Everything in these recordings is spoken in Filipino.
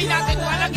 buhay natin walang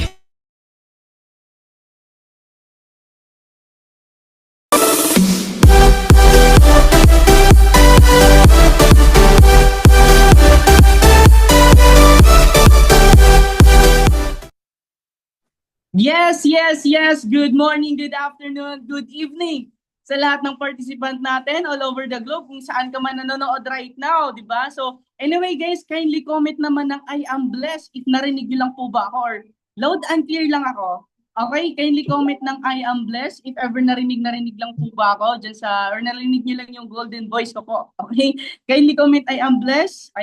Yes, yes, yes. Good morning, good afternoon, good evening sa lahat ng participant natin all over the globe kung saan ka man nanonood right now, di ba? So, anyway guys, kindly comment naman ng I am blessed if narinig niyo lang po ba ako or loud and clear lang ako. Okay, kindly comment ng I am blessed if ever narinig lang po ba ako dyan sa, or narinig niyo lang yung golden voice ko po. Okay, kindly comment I am blessed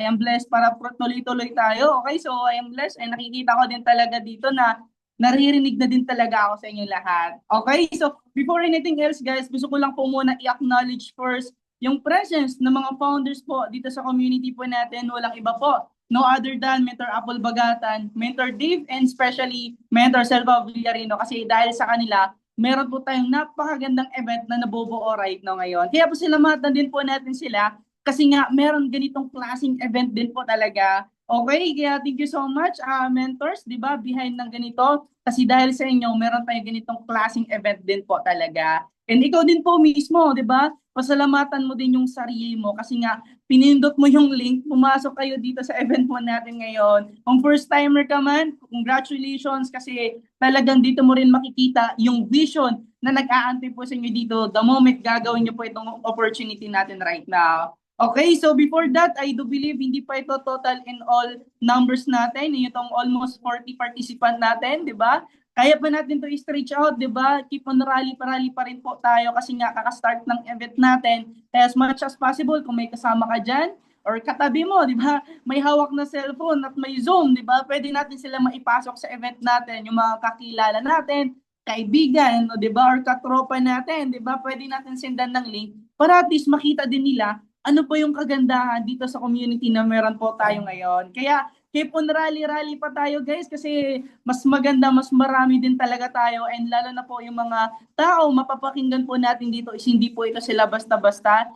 para tuloy-tuloy tayo. Okay, so I am blessed and nakikita ko din talaga dito na naririnig na din talaga ako sa inyo lahat. Okay? So, before anything else, guys, gusto ko lang po muna i-acknowledge first yung presence ng mga founders po dito sa community po natin. Walang iba po. No other than Mentor Apple Bagatan, Mentor Dave, and especially Mentor Selva Villarino. Kasi dahil sa kanila, meron po tayong napakagandang event na nabubuo right now ngayon. Kaya po silamatan din po natin sila kasi nga meron ganitong klaseng event din po talaga. Okay, kaya thank you so much, mentors, di ba, behind ng ganito. Kasi dahil sa inyo, meron tayong ganitong klaseng event din po talaga. And ikaw din po mismo, di ba, pasalamatan mo din yung sarili mo kasi nga pinindot mo yung link, pumasok kayo dito sa event mo natin ngayon. Kung first timer ka man, congratulations kasi talagang dito mo rin makikita yung vision na nag-aantay po sa inyo dito the moment gagawin niyo po itong opportunity natin right now. Okay, so before that, I do believe hindi pa ito total in all numbers natin. Itong almost 40 participant natin, di ba? Kaya pa natin to i-stretch out, di ba? Keep on rally pa rin po tayo kasi nga kaka-start ng event natin. Kaya as much as possible, kung may kasama ka dyan, or katabi mo, di ba? May hawak na cellphone at may Zoom, di ba? Pwede natin sila maipasok sa event natin, yung mga kakilala natin, kaibigan, o, di ba? Or katropa natin, di ba? Pwede natin sendan ng link para at least makita din nila ano po yung kagandahan dito sa community na meron po tayo ngayon. Kaya keep on rally pa tayo guys kasi mas maganda, mas marami din talaga tayo and lalo na po yung mga tao mapapakinggan po natin dito is hindi po ito sila basta-basta.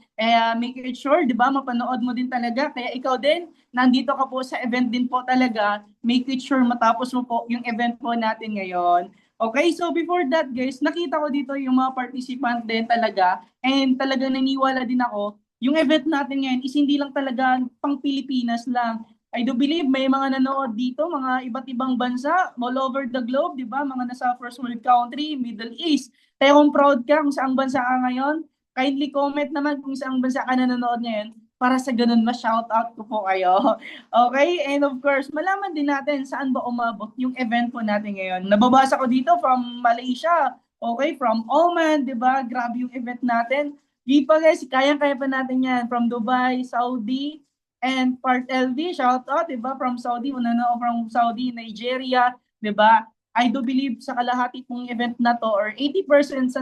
Make it sure, di ba, mapanood mo din talaga. Kaya ikaw din, nandito ka po sa event din po talaga, make it sure matapos mo po yung event po natin ngayon. Okay, so before that guys, nakita ko dito yung mga participant din talaga and talaga naniwala din ako yung event natin ngayon is hindi lang talaga pang Pilipinas lang. I do believe may mga nanood dito, mga iba't ibang bansa all over the globe, di ba? Mga nasa first world country, Middle East. Kaya kung proud ka kung saang bansa ka ngayon, kindly comment naman kung saang bansa ka na nanood ngayon para sa ganun ma-shoutout ko po kayo. Okay? And of course, malaman din natin saan ba umabot yung event po natin ngayon. Nababasa ko dito from Malaysia, okay? From Oman, di ba? Grabe yung event natin. Di pa guys, kaya-kaya pa natin yan. From Dubai, Saudi, and Part LV, shout out, di ba? From Saudi, una na from Saudi, Nigeria, di ba? I do believe sa kalahati pong event na to or 80%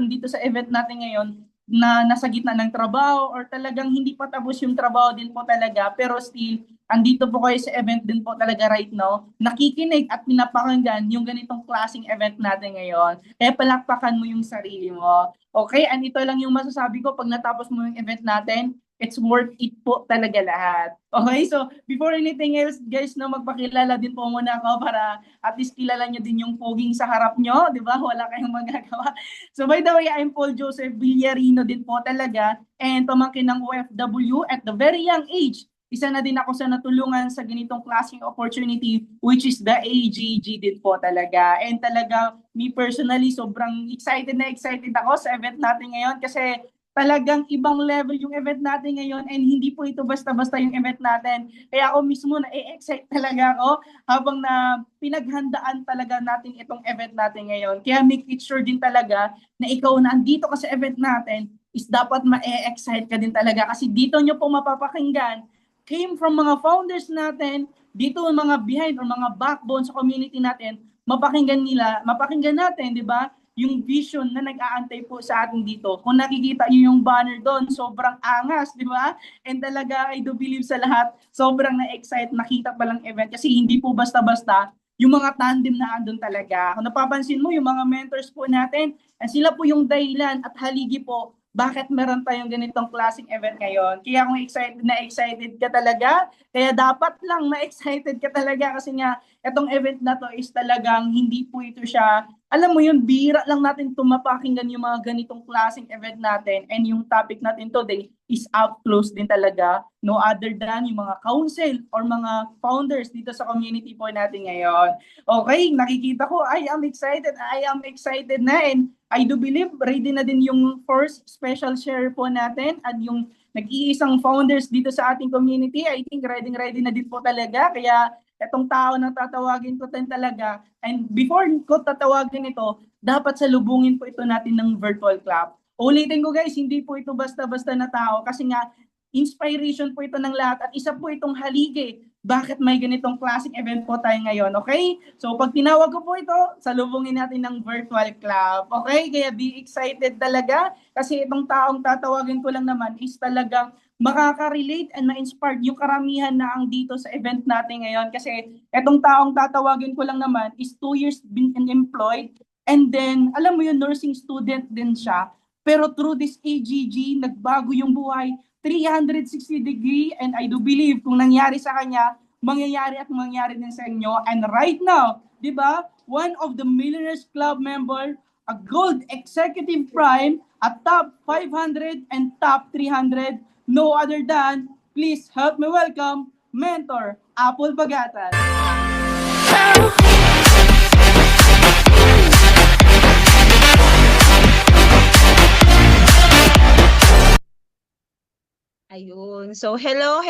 dito sa event natin ngayon na nasa gitna ng trabaho or talagang hindi pa tapos yung trabaho din po talaga pero still andito po kayo sa event din po talaga right now nakikinig at pinapakinggan yung ganitong klaseng event natin ngayon kaya palakpakan mo yung sarili mo. Okay, and ito lang yung masasabi ko pag natapos mo yung event natin, it's worth it po talaga lahat. Okay, so before anything else, guys, no, magpakilala din po muna ako para at least kilala nyo din yung poging sa harap nyo, di ba? Wala kayong magagawa. So by the way, I'm Paul Joseph Villarino din po talaga and pamangkin ng OFW at the very young age. Isa na din ako sa natulungan sa ganitong klaseng opportunity which is the AGG din po talaga. And talaga, me personally, sobrang excited ako sa event natin ngayon kasi talagang ibang level yung event natin ngayon and hindi po ito basta-basta yung event natin. Kaya ako mismo na-excite talaga ako habang na pinaghandaan talaga natin itong event natin ngayon. Kaya make it sure din talaga na ikaw na andito ka sa event natin is dapat ma-excite ka din talaga kasi dito nyo po mapapakinggan came from mga founders natin, dito mga behind or mga backbone sa community natin, mapakinggan natin, di ba? Yung vision na nag-aantay po sa atin dito. Kung nakikita niyo yung banner doon, sobrang angas, di ba? And talaga, I do believe sa lahat, sobrang na-excite, nakita pa lang event kasi hindi po basta-basta yung mga tandem na andun talaga. Kung napapansin mo, yung mga mentors po natin, sila po yung dahilan at haligi po bakit meron tayong ganitong klaseng event ngayon. Kaya kung excited ka talaga, kaya dapat lang na excited ka talaga kasi nga etong event na to is talagang hindi po ito siya, alam mo yun, bira lang natin tumapakinggan yung mga ganitong klaseng event natin, and yung topic natin today is up close din talaga, no other than yung mga council or mga founders dito sa community po natin ngayon. Okay, nakikita ko, I am excited na, and I do believe ready na din yung first special share po natin at yung nag-iisang founders dito sa ating community. I think ready na din po talaga, kaya etong tao na tatawagin ko din talaga. And before ko tatawagin ito, dapat salubungin po ito natin ng virtual clap. Ulitin ko guys, hindi po ito basta-basta na tao kasi nga inspiration po ito ng lahat at isa po itong haligi bakit may ganitong classic event po tayo ngayon, okay? So pag tinawag ko po ito, salubungin natin ng virtual clap, okay? Kaya be excited talaga kasi itong taong tatawagin ko lang naman is talagang makaka-relate and ma-inspire yung karamihan na ang dito sa event natin ngayon kasi etong taong tatawagin ko lang naman is 2 years been employed, and then alam mo yun, nursing student din siya, pero through this AGG nagbago yung buhay 360 degree, and I do believe kung nangyari sa kanya mangyayari at mangyayari din sa inyo. And right now, di ba, one of the Millionaires Club member, a Gold Executive Prime, a top 500 and top 300, no other than, please help me welcome, Mentor Apple Bagatan. Ayun. So, hello.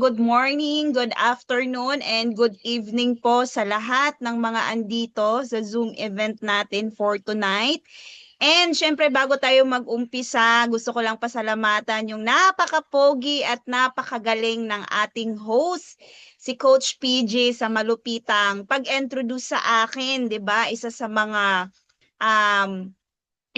Good morning, good afternoon, and good evening po sa lahat ng mga andito sa Zoom event natin for tonight. And syempre, bago tayo mag-umpisa, gusto ko lang pasalamatan yung napaka-pogi at napakagaling ng ating host, si Coach PJ sa malupitang pag-introduce sa akin, 'di ba?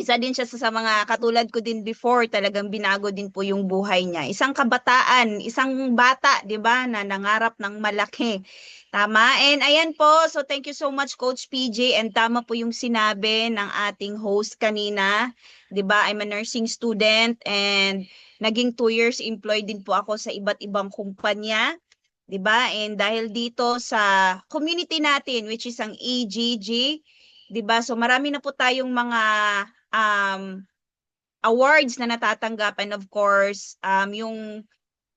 Isa din siya sa mga katulad ko din before, talagang binago din po yung buhay niya. Isang kabataan, isang bata, 'di ba, na nangarap ng malaki. Tama? And ayan po, so thank you so much Coach PJ, and tama po yung sinabi ng ating host kanina, 'di ba? I'm a nursing student and naging 2 years employed din po ako sa iba't ibang kumpanya. 'Di ba? And dahil dito sa community natin which is ang AGG, 'di ba? So marami na po tayong mga awards na natatanggap, and of course, yung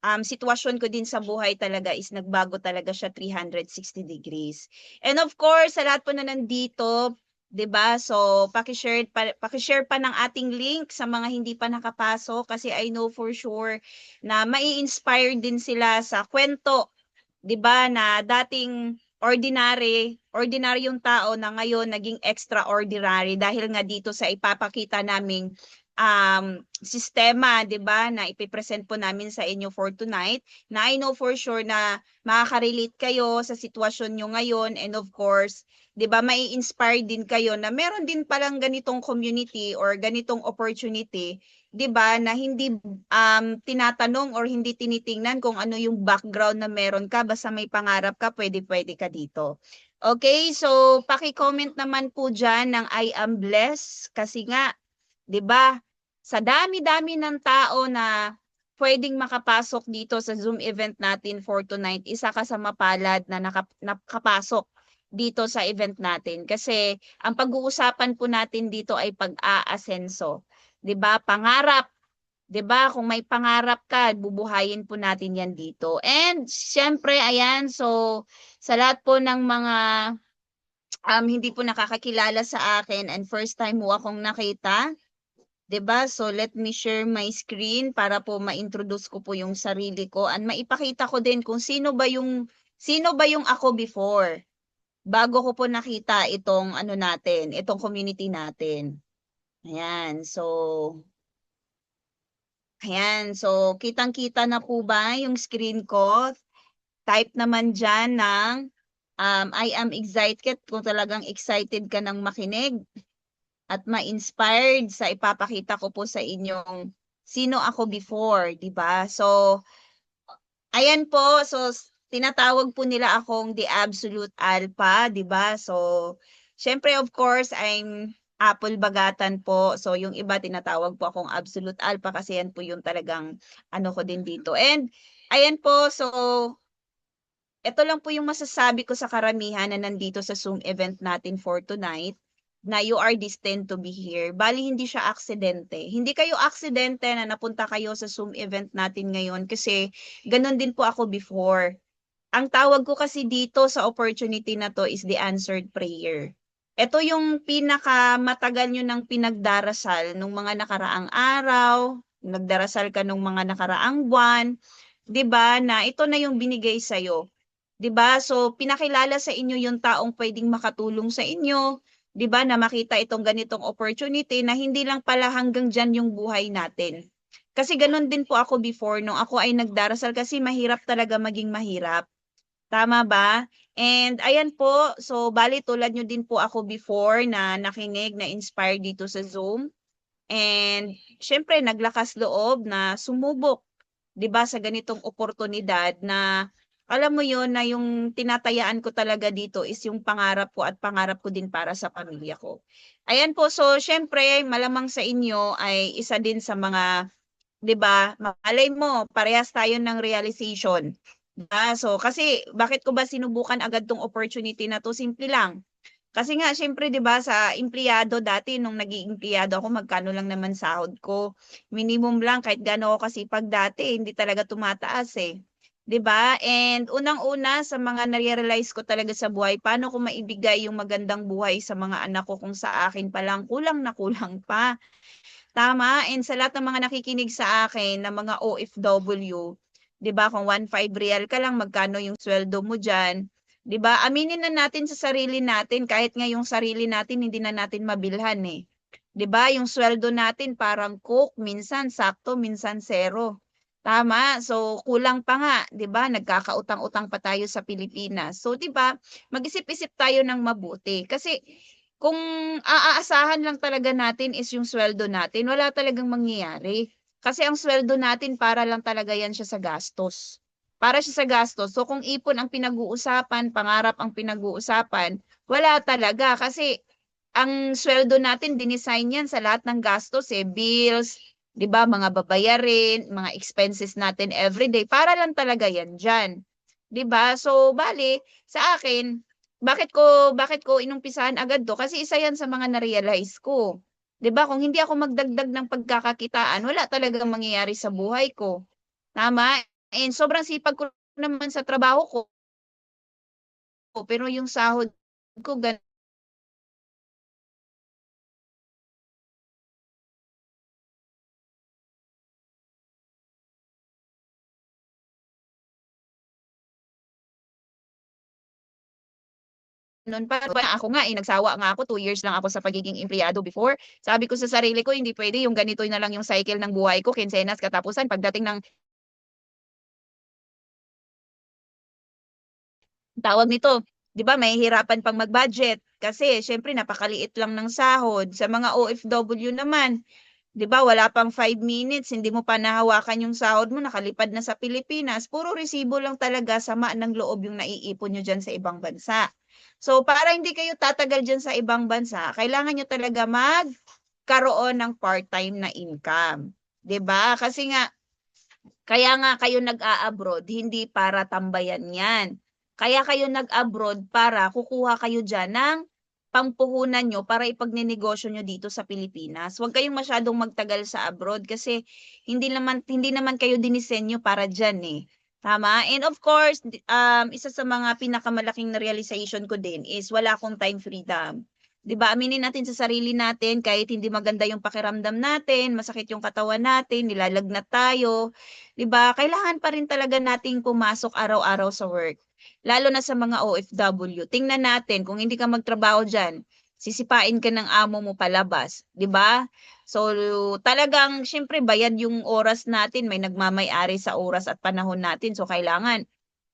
sitwasyon ko din sa buhay talaga is nagbago talaga siya 360 degrees. And of course, sa lahat po na nandito, 'di ba? So, paki-share pa ng ating link sa mga hindi pa nakapasok kasi I know for sure na mai-inspire din sila sa kwento, 'di ba, na dating ordinaryong tao na ngayon naging extraordinary dahil nga dito sa ipapakita naming sistema, 'di ba, na ipipresent po namin sa inyo for tonight, na I know for sure na makaka-relate kayo sa sitwasyon nyo ngayon, and of course, 'di ba, mai-inspire din kayo na meron din palang ganitong community or ganitong opportunity, 'di ba, na hindi tinatanong or hindi tinitingnan kung ano yung background na meron ka, basta may pangarap ka, pwede ka dito. Okay, so paki-comment naman po diyan ng I am blessed kasi nga, 'di ba, sa dami-dami ng tao na pwedeng makapasok dito sa Zoom event natin for tonight, isa ka sa mapalad na nakapasok dito sa event natin. Kasi ang pag-uusapan po natin dito ay pag-aasenso. 'Di ba? Pangarap. 'Di ba? Kung may pangarap ka, bubuhayin po natin 'yan dito. And syempre, ayan, so sa lahat po ng mga hindi po nakakakilala sa akin and first time mo akong nakita, 'di ba? So let me share my screen para po ma-introduce ko po yung sarili ko and maipakita ko din kung sino ba yung ako before bago ko po nakita itong ano natin, itong community natin. Ayan. So kitang-kita na po ba yung screen ko? Type naman diyan ng I am excited kung talagang excited ka ng makinig at ma-inspired sa ipapakita ko po sa inyong sino ako before, 'di ba? So ayan po, so tinatawag po nila akong the absolute alpha, 'di ba? So syempre of course I'm Apple Bagatan po. So yung iba tinatawag po akong absolute alpha kasi yan po yung talagang ano ko din dito. And ayan po, so ito lang po yung masasabi ko sa karamihan na nandito sa Zoom event natin for tonight, na you are destined to be here. Bali, hindi siya aksidente. Hindi kayo aksidente na napunta kayo sa Zoom event natin ngayon kasi ganun din po ako before. Ang tawag ko kasi dito sa opportunity na to is the answered prayer. Ito yung pinakamatagal nyo ng pinagdarasal nung mga nakaraang araw, nagdarasal ka nung mga nakaraang buwan, 'di ba? Na ito na yung binigay sa 'di ba? So pinakilala sa inyo yung taong pwedeng makatulong sa inyo, 'di ba? Na makita itong ganitong opportunity na hindi lang pala hanggang diyan yung buhay natin. Kasi ganun din po ako before nung ako ay nagdarasal kasi mahirap talaga maging mahirap. Tama ba? And ayan po, so bali tulad nyo din po ako before na nakinig, na inspired dito sa Zoom. And syempre naglakas loob na sumubok, 'di ba, sa ganitong oportunidad na alam mo yon na yung tinatayaan ko talaga dito is yung pangarap ko at pangarap ko din para sa pamilya ko. Ayan po, so syempre malamang sa inyo ay isa din sa mga 'di ba, malay mo parehas tayo ng realization. So kasi bakit ko ba sinubukan agad 'tong opportunity na 'to? Simple lang. Kasi nga siyempre 'di ba sa empleyado dati nung naging empleyado ako magkano lang naman sahod ko. Minimum lang kahit gaano ako kasipag dati hindi talaga tumataas eh. 'Di ba? And unang-una sa mga na-realize ko talaga sa buhay, paano ko maibigay yung magandang buhay sa mga anak ko kung sa akin pa lang kulang na kulang pa. Tama, and sa lahat ng mga nakikinig sa akin na mga OFW, 'di ba kung 1,500 real ka lang magkano yung sweldo mo diyan, 'di ba? Aminin na natin sa sarili natin kahit nga yung sarili natin hindi na natin mabilhan eh. 'Di ba? Yung sweldo natin parang cook, minsan sakto, minsan zero. Tama. So kulang pa nga, 'di ba? Nagkakautang-utang pa tayo sa Pilipinas. So 'di ba, mag-isip-isip tayo ng mabuti kasi kung aaasahan lang talaga natin is yung sweldo natin, wala talagang mangyayari. Kasi ang sweldo natin para lang talaga yan siya sa gastos. Para siya sa gastos. So kung ipon ang pinag-uusapan, pangarap ang pinag-uusapan, wala talaga. Kasi ang sweldo natin, dinesign yan sa lahat ng gastos eh. Bills, di ba, mga babayarin, mga expenses natin everyday. Para lang talaga yan dyan. Di ba? So, bali, sa akin, bakit ko inumpisahan agad 'to, kasi isa 'yan sa mga na-realize ko. 'Di ba kung hindi ako magdagdag ng pagkakakitaan, wala talagang mangyayari sa buhay ko, tama? And sobrang sipag ko naman sa trabaho ko, pero yung sahod ko gano'n pa. Ako nga, nagsawa nga ako, 2 years lang ako sa pagiging empleyado before. Sabi ko sa sarili ko, hindi puwede yung ganito na lang yung cycle ng buhay ko, kinsenas katapusan pagdating ng tawag nito, 'di ba mahihirapan pang mag-budget kasi siyempre napakaliit lang ng sahod. Sa mga OFW naman, 'di ba wala pang 5 minutes, hindi mo pa nahawakan yung sahod mo, nakalipad na sa Pilipinas. Puro resibo lang talaga, sama ng loob yung naiipon nyo diyan sa ibang bansa. So para hindi kayo tatagal diyan sa ibang bansa, kailangan nyo talaga magkaroon ng part-time na income. 'Di ba? Kasi nga kaya nga kayo nag-a-abroad, hindi para tambayan 'yan. Kaya kayo nag-abroad para kukuha kayo diyan ng pampuhunan niyo para ipagnenegosyo niyo dito sa Pilipinas. Huwag kayong masyadong magtagal sa abroad kasi hindi naman kayo dinisenyo para diyan eh. Tama? And of course, isa sa mga pinakamalaking na realization ko din is wala akong time freedom. 'Di ba? Aminin natin sa sarili natin kahit hindi maganda yung pakiramdam natin, masakit yung katawan natin, nilalagnat tayo, 'di ba? Kailangan pa rin talaga nating pumasok araw-araw sa work. Lalo na sa mga OFW. Tingnan natin kung hindi ka magtrabaho diyan, sisipain ka ng amo mo palabas, 'di ba? So talagang siyempre bayad yung oras natin, may nagmamay-ari sa oras at panahon natin. So kailangan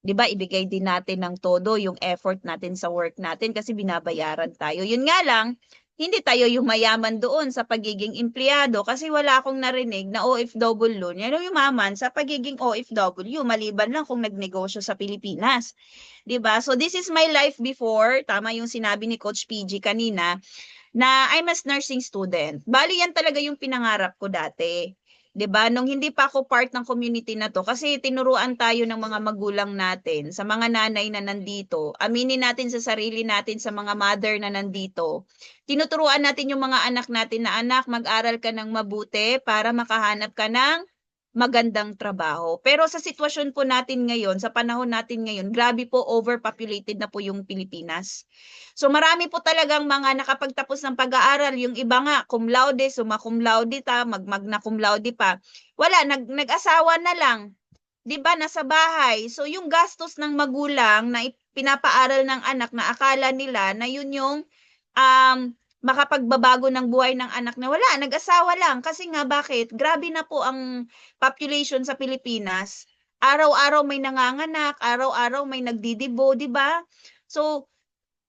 'di ba ibigay din natin ng todo yung effort natin sa work natin kasi binabayaran tayo. Yun nga lang, hindi tayo yung mayaman doon sa pagiging empleyado kasi wala akong narinig na OFW yan yung yumaman sa pagiging OFW maliban lang kung nagnegosyo sa Pilipinas. 'Di ba? So this is my life before, tama yung sinabi ni Coach PG kanina na I'm a nursing student. Bali yan talaga yung pinangarap ko dati. 'Di ba? Nung hindi pa ako part ng community na 'to, kasi tinuruan tayo ng mga magulang natin, sa mga nanay na nandito, aminin natin sa sarili natin, sa mga mother na nandito, tinuturuan natin yung mga anak natin na, "Anak, mag-aral ka ng mabuti para makahanap ka ng magandang trabaho." Pero sa sitwasyon po natin ngayon, sa panahon natin ngayon, grabe po, overpopulated na po yung Pilipinas. So marami po talagang mga nakapagtapos ng pag-aaral, yung iba nga cum laude, summa cum laude magna cum laude pa. Wala, nag-asawa na lang, 'di ba, nasa bahay. So yung gastos ng magulang na pinapaaral ng anak na akala nila na yun yung makapagbabago ng buhay ng anak na wala, nag-asawa lang. Kasi nga bakit? Grabe na po ang population sa Pilipinas. Araw-araw may nanganganak, araw-araw may nagdidibo, 'di ba? So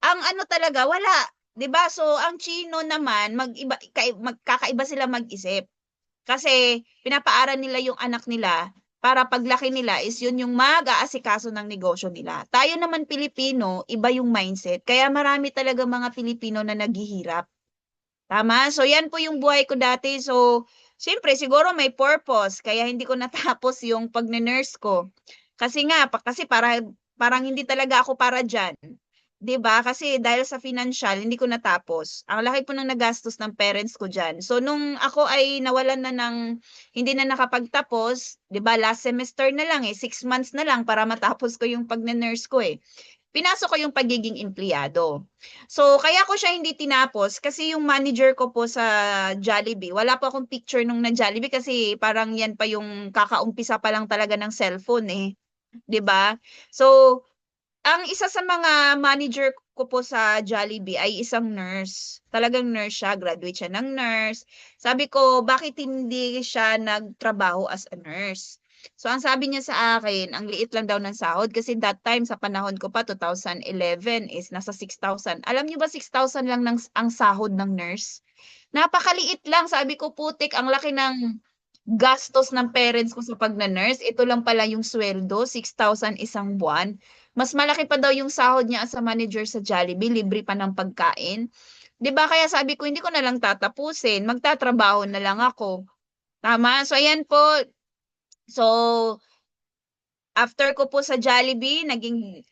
ang ano talaga wala, 'di ba? So ang Tsino naman magkakaiba sila mag-isip. Kasi pinapaaral nila yung anak nila para paglaki nila is yun yung mag-aasikaso ng negosyo nila. Tayo naman Pilipino, iba yung mindset. Kaya marami talaga mga Pilipino na naghihirap. Tama? So yan po yung buhay ko dati. So siyempre siguro may purpose kaya hindi ko natapos yung pagne-nurse ko. Kasi nga kasi parang hindi talaga ako para diyan. 'Di ba? Kasi dahil sa financial hindi ko natapos. Ang laki po ng nagastos ng parents ko diyan. So nung ako ay nawalan na ng hindi na nakapagtapos, 'di ba, last semester na lang 6 months na lang para matapos ko yung pagne-nurse ko pinasok ko yung pagiging empleyado. So kaya ko siya hindi tinapos kasi yung manager ko po sa Jollibee, wala po akong picture nung na-Jollibee kasi parang yan pa yung kakaumpisa pa lang talaga ng cellphone 'di ba? So ang isa sa mga manager ko po sa Jollibee ay isang nurse. Talagang nurse siya, graduate siya ng nurse. Sabi ko, bakit hindi siya nagtrabaho as a nurse? So ang sabi niya sa akin, ang liit lang daw ng sahod kasi that time sa panahon ko pa 2011 is nasa 6,000. Alam niyo ba 6,000 lang ang sahod ng nurse? Napakaliit lang. Sabi ko, putik, ang laki ng gastos ng parents ko sa pagna-nurse. Ito lang pala yung sweldo, 6,000 isang buwan. Mas malaki pa daw yung sahod niya as a manager sa Jollibee, libre pa ng pagkain. 'Di ba? Kaya sabi ko, hindi ko na lang tatapusin, magtatrabaho na lang ako. Tama? So ayan po. So after ko po sa Jollibee, naging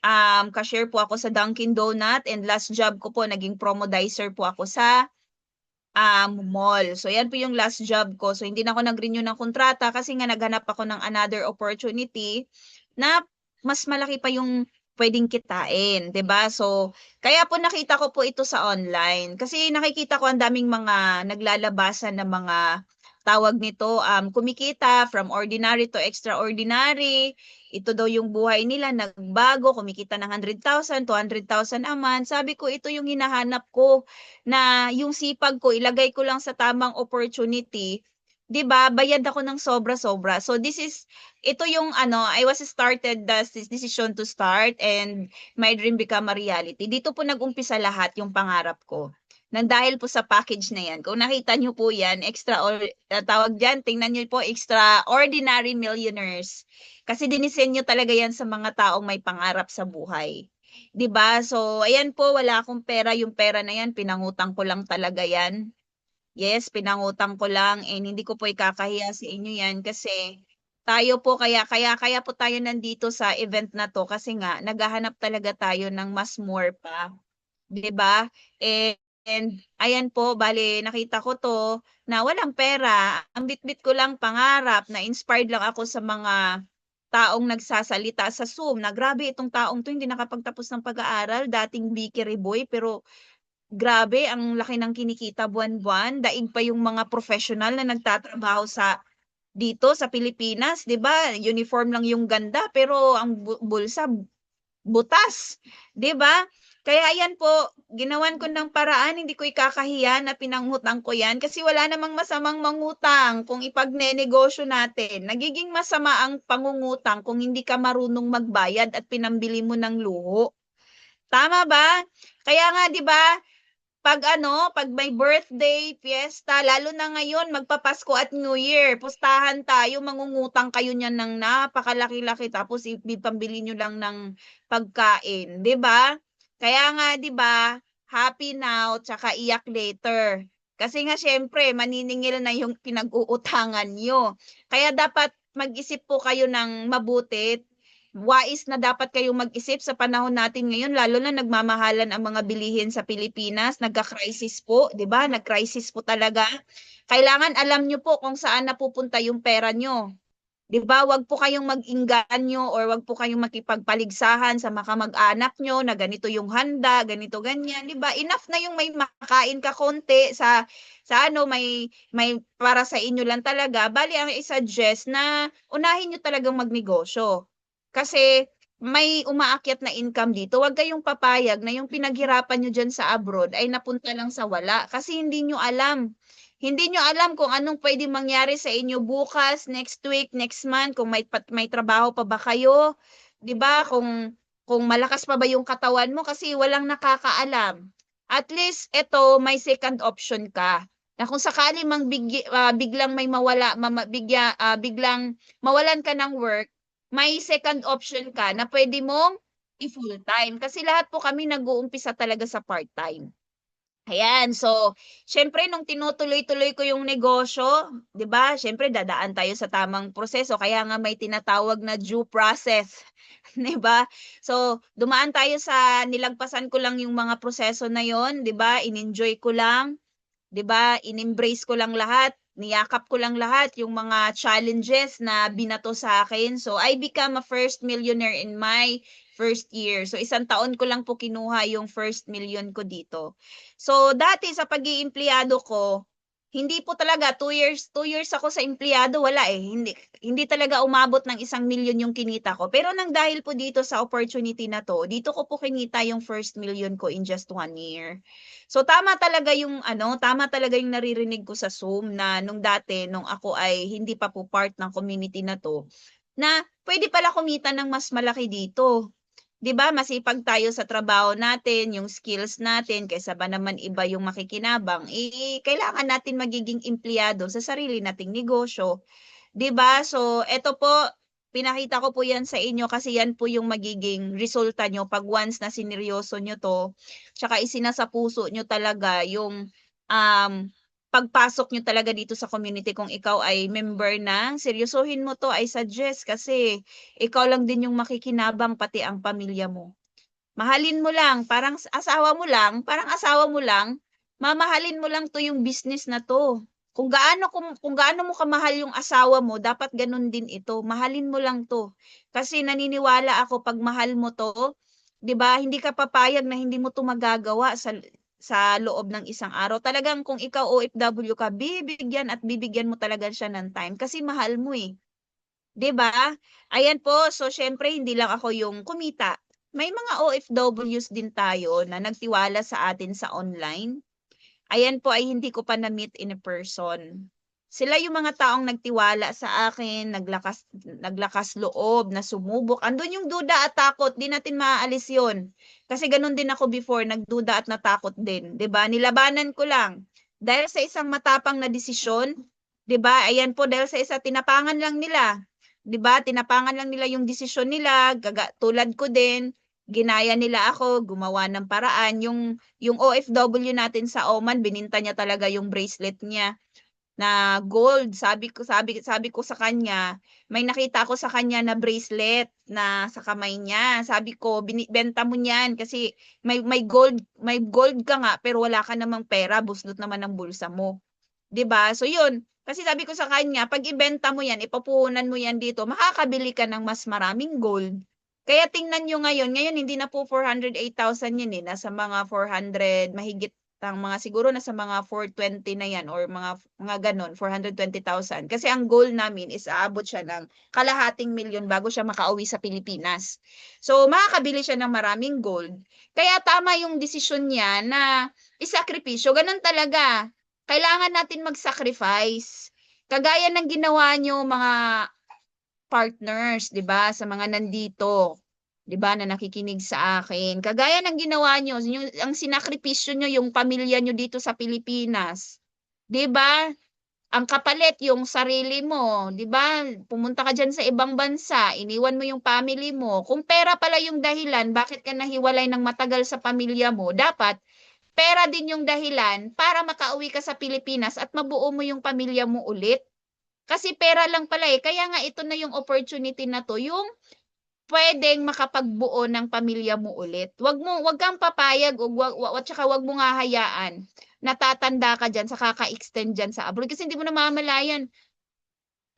cashier po ako sa Dunkin Donut, and last job ko po naging promodizer po ako sa mall. So yan po yung last job ko. So hindi na ako nag-renew ng kontrata kasi nga naghanap ako ng another opportunity na mas malaki pa yung pwedeng kitain, 'di ba? So kaya po nakita ko po ito sa online kasi nakikita ko ang daming mga naglalabasan na mga tawag nito, kumikita from ordinary to extraordinary. Ito daw yung buhay nila, nagbago, kumikita ng 100,000, 200,000 a month. Sabi ko, ito yung hinahanap ko, na yung sipag ko, ilagay ko lang sa tamang opportunity. 'Di ba? Bayad ako ng sobra-sobra. So ito yung I was started this decision to start and my dream become a reality. Dito po nag-umpisa lahat yung pangarap ko. Nang dahil po sa package na yan. Kung nakita nyo po yan, tawag dyan, tingnan nyo po, extraordinary millionaires. Kasi dinisenyo talaga yan sa mga taong may pangarap sa buhay. 'Di ba? So, ayan po, wala akong pera. Yung pera na yan, pinangutang ko lang talaga yan. Yes, pinangutang ko lang, and hindi ko po ikakahiya sa inyo yan kasi tayo po, kaya po tayo nandito sa event na to kasi nga naghahanap talaga tayo ng mas more pa, 'di ba? And ayan po, bale nakita ko to na walang pera. Ang bitbit ko lang pangarap, na inspired lang ako sa mga taong nagsasalita sa Zoom na grabe itong taong 'to, hindi nakapagtapos ng pag-aaral, dating bakery boy pero grabe ang laki ng kinikita buwan-buwan, daig pa yung mga professional na nagtatrabaho dito sa Pilipinas, 'di ba? Uniform lang yung ganda pero ang bulsa butas, 'di ba? Kaya yan po, ginawan ko ng paraan, hindi ko ikakahiya na pinangutang ko yan kasi wala namang masamang mangutang kung ipagnenegosyo natin. Nagiging masama ang pangungutang kung hindi ka marunong magbayad at pinambili mo ng luho. Tama ba? Kaya nga 'di ba, pag may birthday, fiesta, lalo na ngayon magpapasko at New Year, pustahan tayo, mangungutang kayo niyan ng napakalaki-laki tapos pambili niyo lang ng pagkain, 'di ba? Kaya nga 'di ba, happy now tsaka iyak later. Kasi nga siyempre maniningil na yung pinag-uutangan niyo. Kaya dapat mag-isip po kayo ng mabuti. Wais na dapat kayong mag-isip sa panahon natin ngayon, lalo na nagmamahalan ang mga bilihin sa Pilipinas, nagka-crisis po, 'di ba? Nag-crisis po talaga. Kailangan alam niyo po kung saan napupunta yung pera niyo. 'Di ba, wag po kayong mag-engganyo or wag po kayong makipagpaligsahan sa kamag-anak nyo na ganito yung handa, ganito ganyan, 'di ba? Enough na yung may makain ka konti sa ano may para sa inyo lang talaga. Bali ang i-suggest na unahin niyo talagang magnegosyo. Kasi may umaakyat na income dito. Wag kayong papayag na yung pinaghirapan niyo diyan sa abroad ay napunta lang sa wala kasi hindi niyo alam. Hindi nyo alam kung anong pwedeng mangyari sa inyo bukas, next week, next month, kung may trabaho pa ba kayo, 'di ba? Kung malakas pa ba yung katawan mo kasi walang nakakaalam. At least ito may second option ka. Na kung sakali biglang may mawala, biglang mawalan ka ng work, may second option ka na pwede mong i-full time. Kasi lahat po kami nag-uumpisa talaga sa part-time. Ayan, so siyempre nung tinutuloy-tuloy ko yung negosyo, 'di ba? Siyempre dadaan tayo sa tamang proseso kaya nga may tinatawag na due process, 'di ba? So dumaan tayo sa nilagpasan ko lang yung mga proseso na 'yon, 'di ba? In-enjoy ko lang, 'di ba? In-embrace ko lang lahat, niyakap ko lang lahat yung mga challenges na binato sa akin. So I become a first millionaire in my first year. So isang taon ko lang po kinuha yung first million ko dito. So dati sa pag-iempleyado ko, hindi po talaga 2 years ako sa empleyado, wala eh. Hindi talaga umabot ng 1 million yung kinita ko. Pero nang dahil po dito sa opportunity na to, dito ko po kinita yung first million ko in just 1 year. So tama talaga yung naririnig ko sa Zoom na nung dati nung ako ay hindi pa po part ng community na to, na pwede pala kumita ng mas malaki dito. 'Di ba masipag tayo sa trabaho natin, yung skills natin kaysa ba naman iba yung makikinabang, kailangan natin magiging empleyado sa sarili nating negosyo, 'di ba? So eto po, pinakita ko po 'yan sa inyo kasi 'yan po yung magiging resulta nyo 'pag once na sineryoso nyo 'to, tsaka isinasapuso nyo talaga yung, pagpasok nyo talaga dito sa community kung ikaw ay member ng seryosohin mo 'to, I suggest kasi ikaw lang din yung makikinabang pati ang pamilya mo. Mahalin mo lang, parang asawa mo lang, mamahalin mo lang 'to yung business na 'to. Kung gaano mo kamahal yung asawa mo, dapat gano'n din ito, mahalin mo lang 'to. Kasi naniniwala ako 'pag mahal mo 'to, 'di ba, hindi ka papayag na hindi mo 'to magagawa sa loob ng isang araw. Talagang kung ikaw OFW ka, bibigyan at bibigyan mo talaga siya ng time kasi mahal mo, eh. 'Di ba? Ayan po, so siyempre hindi lang ako yung kumita. May mga OFWs din tayo na nagtiwala sa atin sa online. Ayan po ay hindi ko pa na-meet in a person. Sila yung mga taong nagtiwala sa akin, naglakas loob, na sumubok. Andun yung duda at takot, di natin maaalis yun. Kasi ganun din ako before, nagduda at natakot din. 'Di ba? Nilabanan ko lang. Dahil sa isang matapang na desisyon, 'di ba? Ayan po, dahil sa isa, tinapangan lang nila. 'Di ba? Tinapangan lang nila yung desisyon nila, tulad ko din, ginaya nila ako, gumawa ng paraan. Yung OFW natin sa Oman, bininta niya talaga yung bracelet niya na gold. Sabi ko sa kanya, may nakita ako sa kanya na bracelet na sa kamay niya. Sabi ko, benta mo niyan kasi may gold ka nga pero wala ka namang pera, busnot naman ng bulsa mo. 'Di ba? So yun, kasi sabi ko sa kanya, pag ibenta mo yan, ipapuhunan mo yan dito, makakabili ka ng mas maraming gold. Kaya tingnan nyo ngayon hindi na po 408,000 yun eh, nasa mga 400, mahigit ang mga siguro nasa mga 420 na yan or mga ganon, 420,000. Kasi ang goal namin is aabot siya ng kalahating milyon bago siya makauwi sa Pilipinas. So makakabili siya ng maraming gold. Kaya tama yung desisyon niya na isakripisyo, ganun talaga. Kailangan natin mag-sacrifice. Kagaya ng ginawa nyo mga partners, 'di ba, sa mga nandito, 'di ba, na nakikinig sa akin. Kagaya ng ginawa nyo, ang sinakripisyo nyo yung pamilya nyo dito sa Pilipinas. 'Di ba? Ang kapalit yung sarili mo, 'di ba? Pumunta ka diyan sa ibang bansa, iniwan mo yung family mo. Kung pera pala yung dahilan bakit ka nahiwalay ng matagal sa pamilya mo, dapat pera din yung dahilan para makauwi ka sa Pilipinas at mabuo mo yung pamilya mo ulit. Kasi pera lang pala eh. Kaya nga ito na yung opportunity na to, yung puwedeng makapagbuo ng pamilya mo ulit. Wag kang papayag o at saka wag mong hahayaan na tatanda ka diyan sa kaka-extend diyan sa abroad kasi hindi mo namamalayan,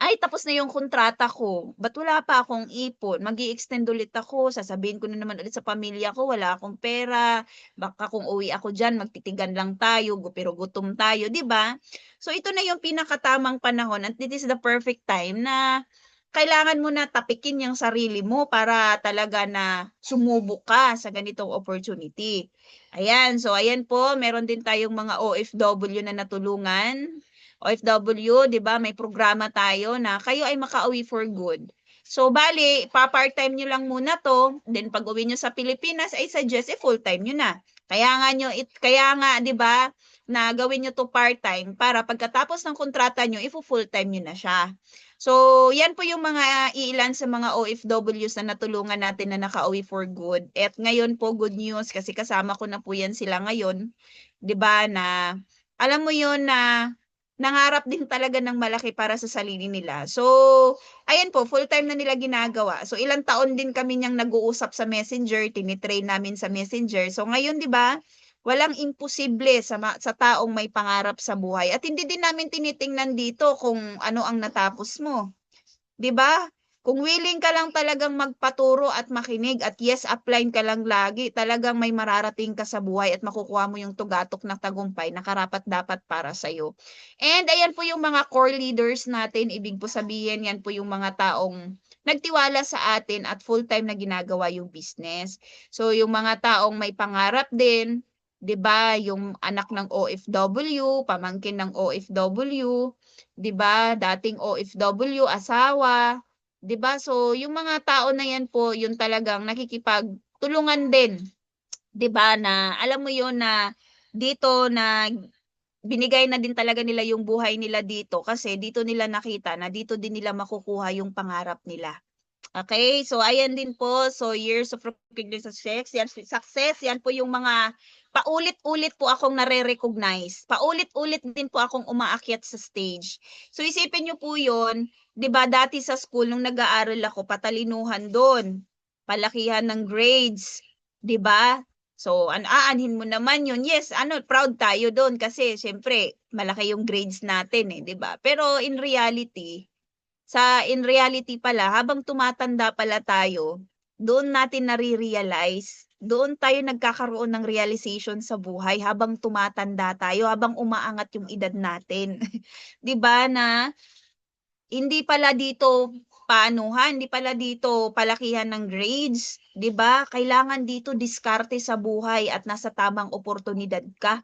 "Ay tapos na yung kontrata ko, ba't wala pa akong ipon, mag-i-extend ulit ako, sasabihin ko na naman ulit sa pamilya ko wala akong pera, baka kung uwi ako diyan magtitigan lang tayo, pero gutom tayo." 'Di ba? So ito na yung pinakatamang panahon at this is the perfect time na kailangan mo na tapikin yung sarili mo para talaga na sumubok ka sa ganitong opportunity. Ayan, so ayan po, meron din tayong mga OFW na natulungan. OFW, 'di ba, may programa tayo na kayo ay makauwi for good. So bale, pa-part-time niyo lang muna 'to, then pag-uwi niyo sa Pilipinas ay suggest full-time niyo na. Kaya nga 'di ba, na gawin niyo 'to part-time para pagkatapos ng kontrata niyo full-time niyo na siya. So, yan po yung mga iilan sa mga OFWs na natulungan natin na nakauwi for good. At ngayon po, good news kasi kasama ko na po yan sila ngayon. 'Di ba na alam mo yon na nangarap din talaga ng malaki para sa sarili nila. So, ayan po, full-time na nila ginagawa. So, ilang taon din kami niyang nag-uusap sa Messenger, tinitrain namin sa Messenger. So, ngayon 'di ba, walang imposible sa taong may pangarap sa buhay at hindi din namin tinitingnan dito kung ano ang natapos mo, 'di ba? Kung willing ka lang talagang magpaturo at makinig at yes, apply ka lang lagi, talagang may mararating ka sa buhay at makukuha mo yung tugatok na tagumpay na karapat-dapat para sa'yo. And ayan po yung mga core leaders natin, ibig po sabihin yan po yung mga taong nagtiwala sa atin at full-time na ginagawa yung business. So yung mga taong may pangarap din, 'di ba, yung anak ng OFW, pamangkin ng OFW, 'di ba, dating OFW, asawa, 'di ba? So yung mga tao na 'yan po, yung talagang nakikipagtulungan din, 'di ba, na alam mo yon na dito na binigay na din talaga nila yung buhay nila dito kasi dito nila nakita na dito din nila makukuha yung pangarap nila. Okay, so ayan din po. So years of recognition success, yan po yung mga paulit-ulit po akong nare-recognize. Paulit-ulit din po akong umaakyat sa stage. So isipin niyo po 'yon, 'di ba dati sa school nung nag-aaral ako patalinuhan do'n, palakihan ng grades, 'di ba? So aanhin mo naman 'yun. Yes, proud tayo do'n kasi siyempre malaki yung grades natin, eh, 'di ba? Pero in reality pala habang tumatanda pala tayo, doon natin nare-realize, doon tayo nagkakaroon ng realization sa buhay habang tumatanda tayo, habang umaangat yung edad natin. 'Di ba na hindi pala dito paanuhan, hindi pala dito palakihan ng grades, 'di ba? Kailangan dito diskarte sa buhay at nasa tamang oportunidad ka.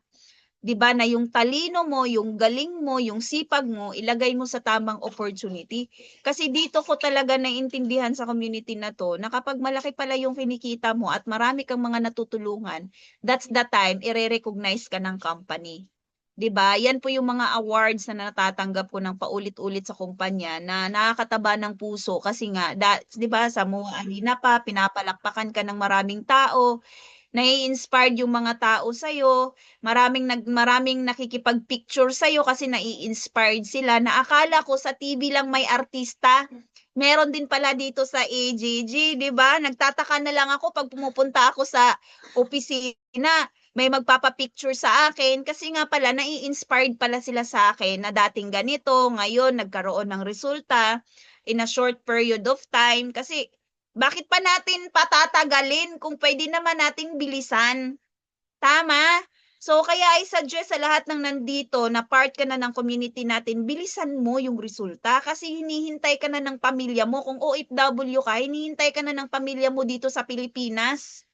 'Di ba na yung talino mo, yung galing mo, yung sipag mo, ilagay mo sa tamang opportunity. Kasi dito ko talaga naintindihan sa community na 'to na kapag malaki pala yung kinikita mo at marami kang mga natutulungan, that's the time ire-recognize ka ng company. 'Di ba? Yan po yung mga awards na natatanggap ko ng paulit-ulit sa kumpanya na nakakataba ng puso kasi nga 'di ba sa MOA Arena pa pinapalakpakan ka ng maraming tao, nai-inspired yung mga tao sa'yo, maraming nakikipag-picture sa'yo kasi nai-inspired sila na akala ko sa TV lang may artista, meron din pala dito sa AJG, 'di ba? Nagtataka na lang ako 'pag pumupunta ako sa opisina, may magpapa-picture sa akin kasi nga pala nai-inspired pala sila sa akin na dating ganito, ngayon nagkaroon ng resulta in a short period of time kasi bakit pa natin patatagalin kung puwede naman nating bilisan, tama? So, kaya i-suggest sa lahat ng nandito na part ka na ng community natin, bilisan mo yung resulta kasi hinihintay ka na ng pamilya mo. Kung OFW ka, hinihintay ka na ng pamilya mo dito sa Pilipinas,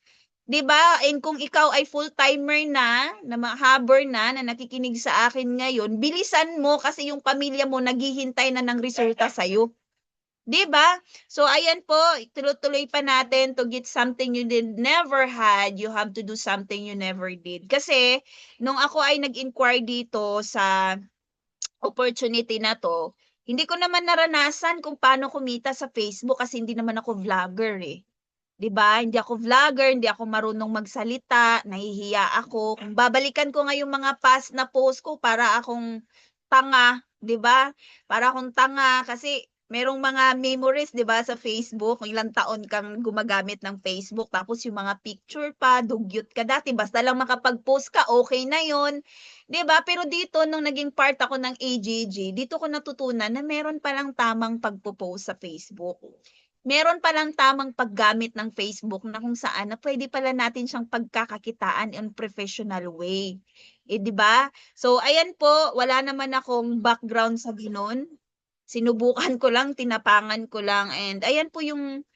'di ba? And kung ikaw ay full-timer na habber na nakikinig sa akin ngayon, bilisan mo kasi yung pamilya mo naghihintay na ng resulta sa'yo. 'Di ba? So ayan po, tuloy-tuloy pa natin to get something you did never had, you have to do something you never did. Kasi nung ako ay nag-inquire dito sa opportunity na 'to, hindi ko naman naranasan kung paano kumita sa Facebook kasi hindi naman ako vlogger, eh. 'Di ba? Hindi ako vlogger, hindi ako marunong magsalita, nahihiya ako. Kung babalikan ko nga yung mga past na post ko, para akong tanga, 'di ba? Para akong tanga kasi merong mga memories, 'di ba, sa Facebook, kung ilang taon kang gumagamit ng Facebook, tapos yung mga picture pa, dugyot ka dati, basta lang makapag-post ka, okay na 'yon, 'di ba? Pero dito nung naging part ako ng AGG, dito ko natutunan na meron palang tamang pagpo-post sa Facebook. Meron palang tamang paggamit ng Facebook na kung saan na puwede pala natin siyang pagkakakitaan in professional way, eh, 'di ba? So ayan po, wala naman akong background sa gano'n. Sinubukan ko lang, tinapangan ko lang, and ayan po yung,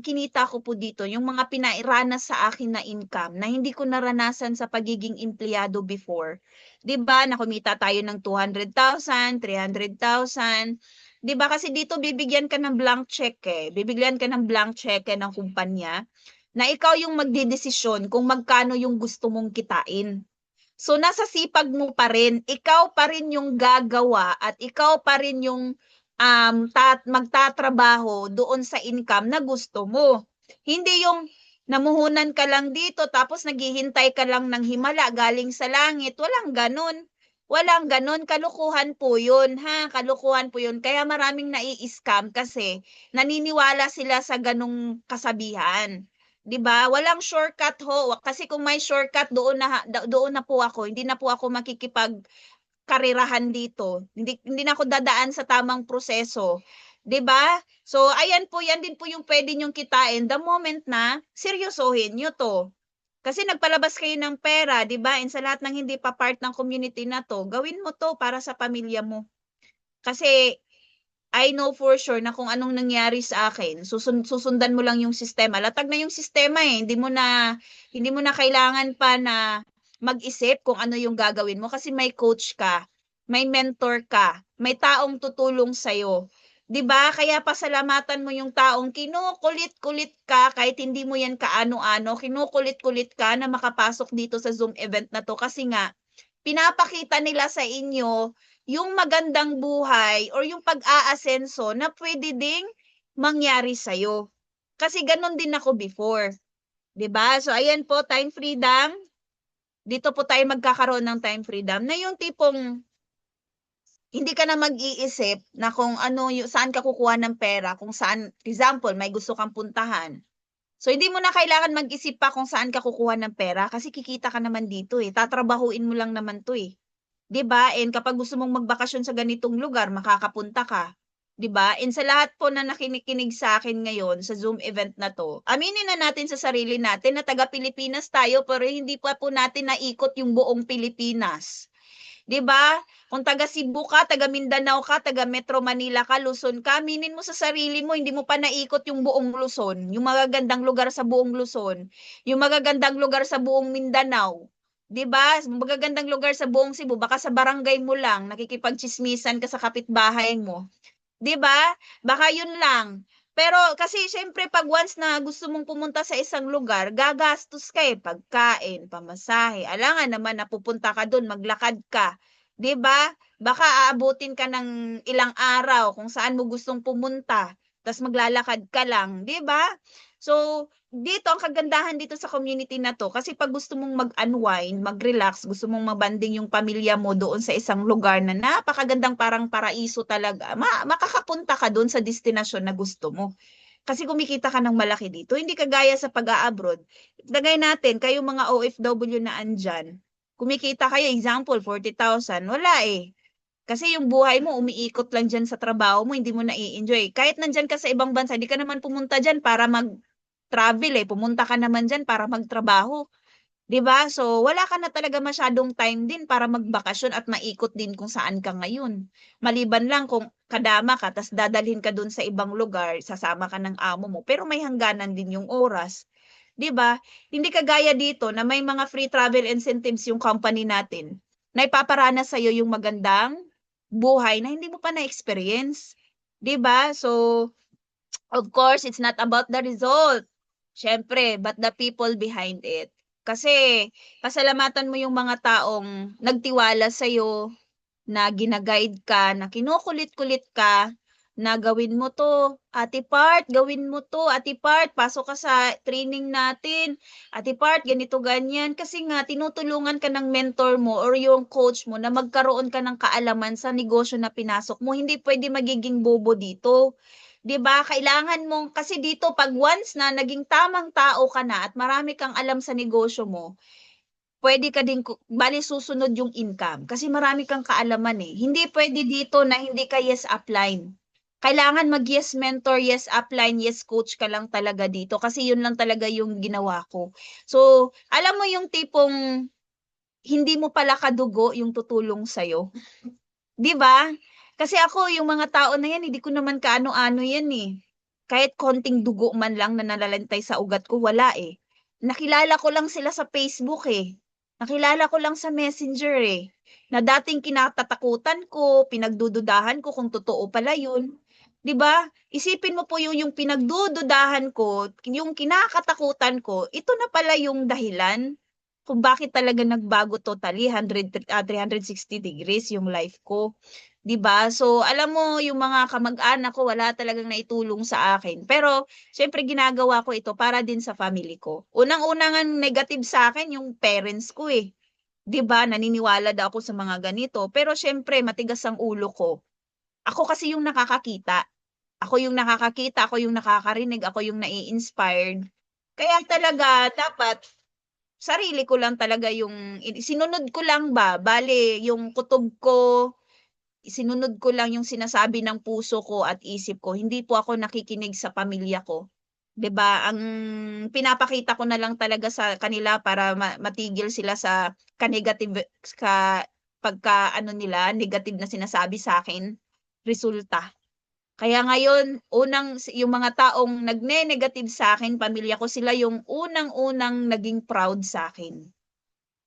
kinita ko po dito, yung mga pinairanas sa akin na income na hindi ko naranasan sa pagiging empleyado before. 'Di ba, na kumita tayo ng 200,000, 300,000. 'Di ba kasi dito bibigyan ka ng blank check, eh, bibigyan ka ng blank cheque ng kumpanya na ikaw yung magdedesisyon kung magkano yung gusto mong kitain. So nasa sipag mo pa rin, ikaw pa rin yung gagawa at ikaw pa rin yung, magtatrabaho doon sa income na gusto mo. Hindi yung namuhunan ka lang dito tapos naghihintay ka lang ng himala galing sa langit, walang gano'n. Walang gano'n, kalokohan po 'yun, ha, kalokohan po 'yun. Kaya maraming nai-scam kasi naniniwala sila sa gano'ng kasabihan. 'Di ba? Walang shortcut ho, kasi kung may shortcut doon na po ako, hindi na po ako makikipagkarerahan dito. Hindi na ako dadaan sa tamang proseso, 'di ba? So ayan po, 'yan din po yung puwede niyong kitain the moment na seryosohin niyo 'to. Kasi nagpalabas kayo ng pera, 'di ba, and sa lahat ng hindi pa part ng community na 'to, gawin mo 'to para sa pamilya mo. Kasi I know for sure na kung anong nangyari sa akin, susundan mo lang yung sistema. Latag na yung sistema, eh, hindi mo na kailangan pa na mag-isip kung ano yung gagawin mo kasi may coach ka, may mentor ka, may taong tutulong sa'yo, 'di ba? Kaya pasalamatan mo yung taong kinukulit-kulit ka kahit hindi mo yan kaano-ano, kinukulit-kulit ka na makapasok dito sa Zoom event na 'to kasi nga pinapakita nila sa inyo yung magandang buhay or yung pag-aasenso na puwede ding mangyari sa'yo. Kasi gano'n din ako before, 'di ba? So ayan po, time freedom, dito po tayo magkakaroon ng time freedom na yung tipong hindi ka na mag-iisip na kung ano saan ka kukuha ng pera, kung saan example, may gusto kang puntahan. So hindi mo na kailangan mag-isip pa kung saan ka kukuha ng pera kasi kikita ka naman dito, eh, tatrabahuin mo lang naman 'to, eh. 'Di ba? And kapag gusto mong magbakasyon sa ganitong lugar, makakapunta ka, 'di ba? And sa lahat po na nakikinig sa akin ngayon sa Zoom event na 'to, aminin na natin sa sarili natin na taga-Pilipinas tayo pero hindi pa po natin naikot yung buong Pilipinas. 'Di ba? Kung taga Cebu ka, taga Mindanao ka, taga Metro Manila ka, Luzon ka, aminin mo sa sarili mo hindi mo pa naikot yung buong Luzon, yung magagandang lugar sa buong Luzon, yung magagandang lugar sa buong Mindanao. 'Di ba? Magagandang lugar sa buong Cebu, baka sa barangay mo lang nakikipagtsismisan ka sa kapitbahay mo. 'Di ba? Baka yun lang. Pero kasi siyempre 'pag once na gusto mong pumunta sa isang lugar, gagastos ka, eh, pagkain, pamasahe, alangan naman na pupunta ka dun, maglakad ka, 'di ba? Baka aabutin ka ng ilang araw kung saan mo gustong pumunta, ta's maglalakad ka lang, 'di ba? So, dito ang kagandahan dito sa community na 'to kasi 'pag gusto mong mag-unwind, mag-relax, gusto mong ma-bonding yung pamilya mo doon sa isang lugar na napakagandang parang paraiso talaga, makakapunta ka doon sa destinasyon na gusto mo. Kasi kumikita ka ng malaki dito, hindi kagaya sa pag-a-abroad. Lagay natin kayong mga OFW na andiyan, kumikita kayo example 40,000, wala, eh. Kasi yung buhay mo umiikot lang diyan sa trabaho mo, hindi mo nai-enjoy. Kahit nandiyan ka sa ibang bansa, di ka naman pumunta diyan para mag-travel, eh, pumunta ka naman diyan para magtrabaho, 'di ba? So, wala ka na talaga masyadong time din para magbakasyon at maikot din kung saan ka ngayon. Maliban lang kung kadama ka ta's dadalhin ka dun sa ibang lugar, sasama ka ng amo mo, pero may hangganan din yung oras, 'di ba? Hindi kagaya dito na may mga free travel incentives yung company natin, na ipaparanas sa'yo yung magandang buhay na hindi mo pa na-experience, 'di ba? So, of course, it's not about the result, siyempre, but the people behind it. Kasi pasalamatan mo yung mga taong nagtiwala sa'yo, na gina-guide ka, na kinukulit-kulit ka, na gawin mo 'to, Ate Part, gawin mo 'to, Ate Part, pasok ka sa training natin, Ate Part, ganito ganyan. Kasi nga tinutulungan ka ng mentor mo or yung coach mo na magkaroon ka ng kaalaman sa negosyo na pinasok mo. Hindi puwede magiging bobo dito, 'di ba? Kailangan mong kasi dito 'pag once na naging tamang tao ka na at marami kang alam sa negosyo mo, puwede ka din bale susunod yung income kasi marami kang kaalaman, eh. Hindi puwede dito na hindi ka yes upline. Kailangan mag-yes mentor, yes upline, yes coach ka lang talaga dito kasi yun lang talaga yung ginawa ko. So, alam mo yung tipong hindi mo pala kadugo yung tutulong sa'yo, 'di ba? Kasi ako yung mga tao na yan hindi ko naman kaano-ano yan, eh. Kahit konting dugo man lang na nalalantay sa ugat ko wala, eh. Nakilala ko lang sila sa Facebook, eh. Nakilala ko lang sa Messenger, eh, na dating kinatatakutan ko, pinagdududahan ko kung totoo pala yun, 'di ba? Isipin mo po yung pinagdududahan ko, yung kinakatakutan ko, ito na pala yung dahilan kung bakit talaga nagbago totally 360 degrees yung life ko, 'di ba? So, alam mo yung mga kamag-anak ko wala talagang naitulong sa akin, pero siyempre ginagawa ko ito para din sa family ko. Unang-una ngang negative sa'kin yung parents ko, eh, 'di ba? Naniniwala daw ako sa mga ganito, pero siyempre matigas ang ulo ko. Ako kasi yung nakakakita. Ako yung nakakakita, ako yung nakakarinig, ako yung nai-inspired. Kaya talaga dapat sarili ko lang talaga yung sinunod ko lang ba, bale yung kutob ko, sinunod ko lang yung sinasabi ng puso ko at isip ko, hindi po ako nakikinig sa pamilya ko, 'di ba? Ang pinapakita ko na lang talaga sa kanila para matigil sila sa ka pagka-ano nila, negative na sinasabi sa'kin, resulta. Kaya ngayon, yung mga taong nagne-negative sa'kin, pamilya ko, sila yung unang-unang naging proud sa'kin.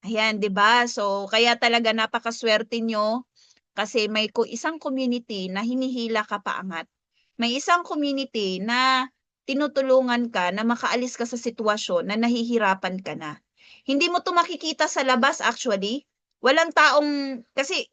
Ayan, 'di ba? So, kaya talaga napakasuwerte niyo kasi may isang community na hinihila ka paangat. May isang community na tinutulungan ka na makaalis ka sa sitwasyon na nahihirapan ka na. Hindi mo 'to makikita sa labas actually. Walang taong kasi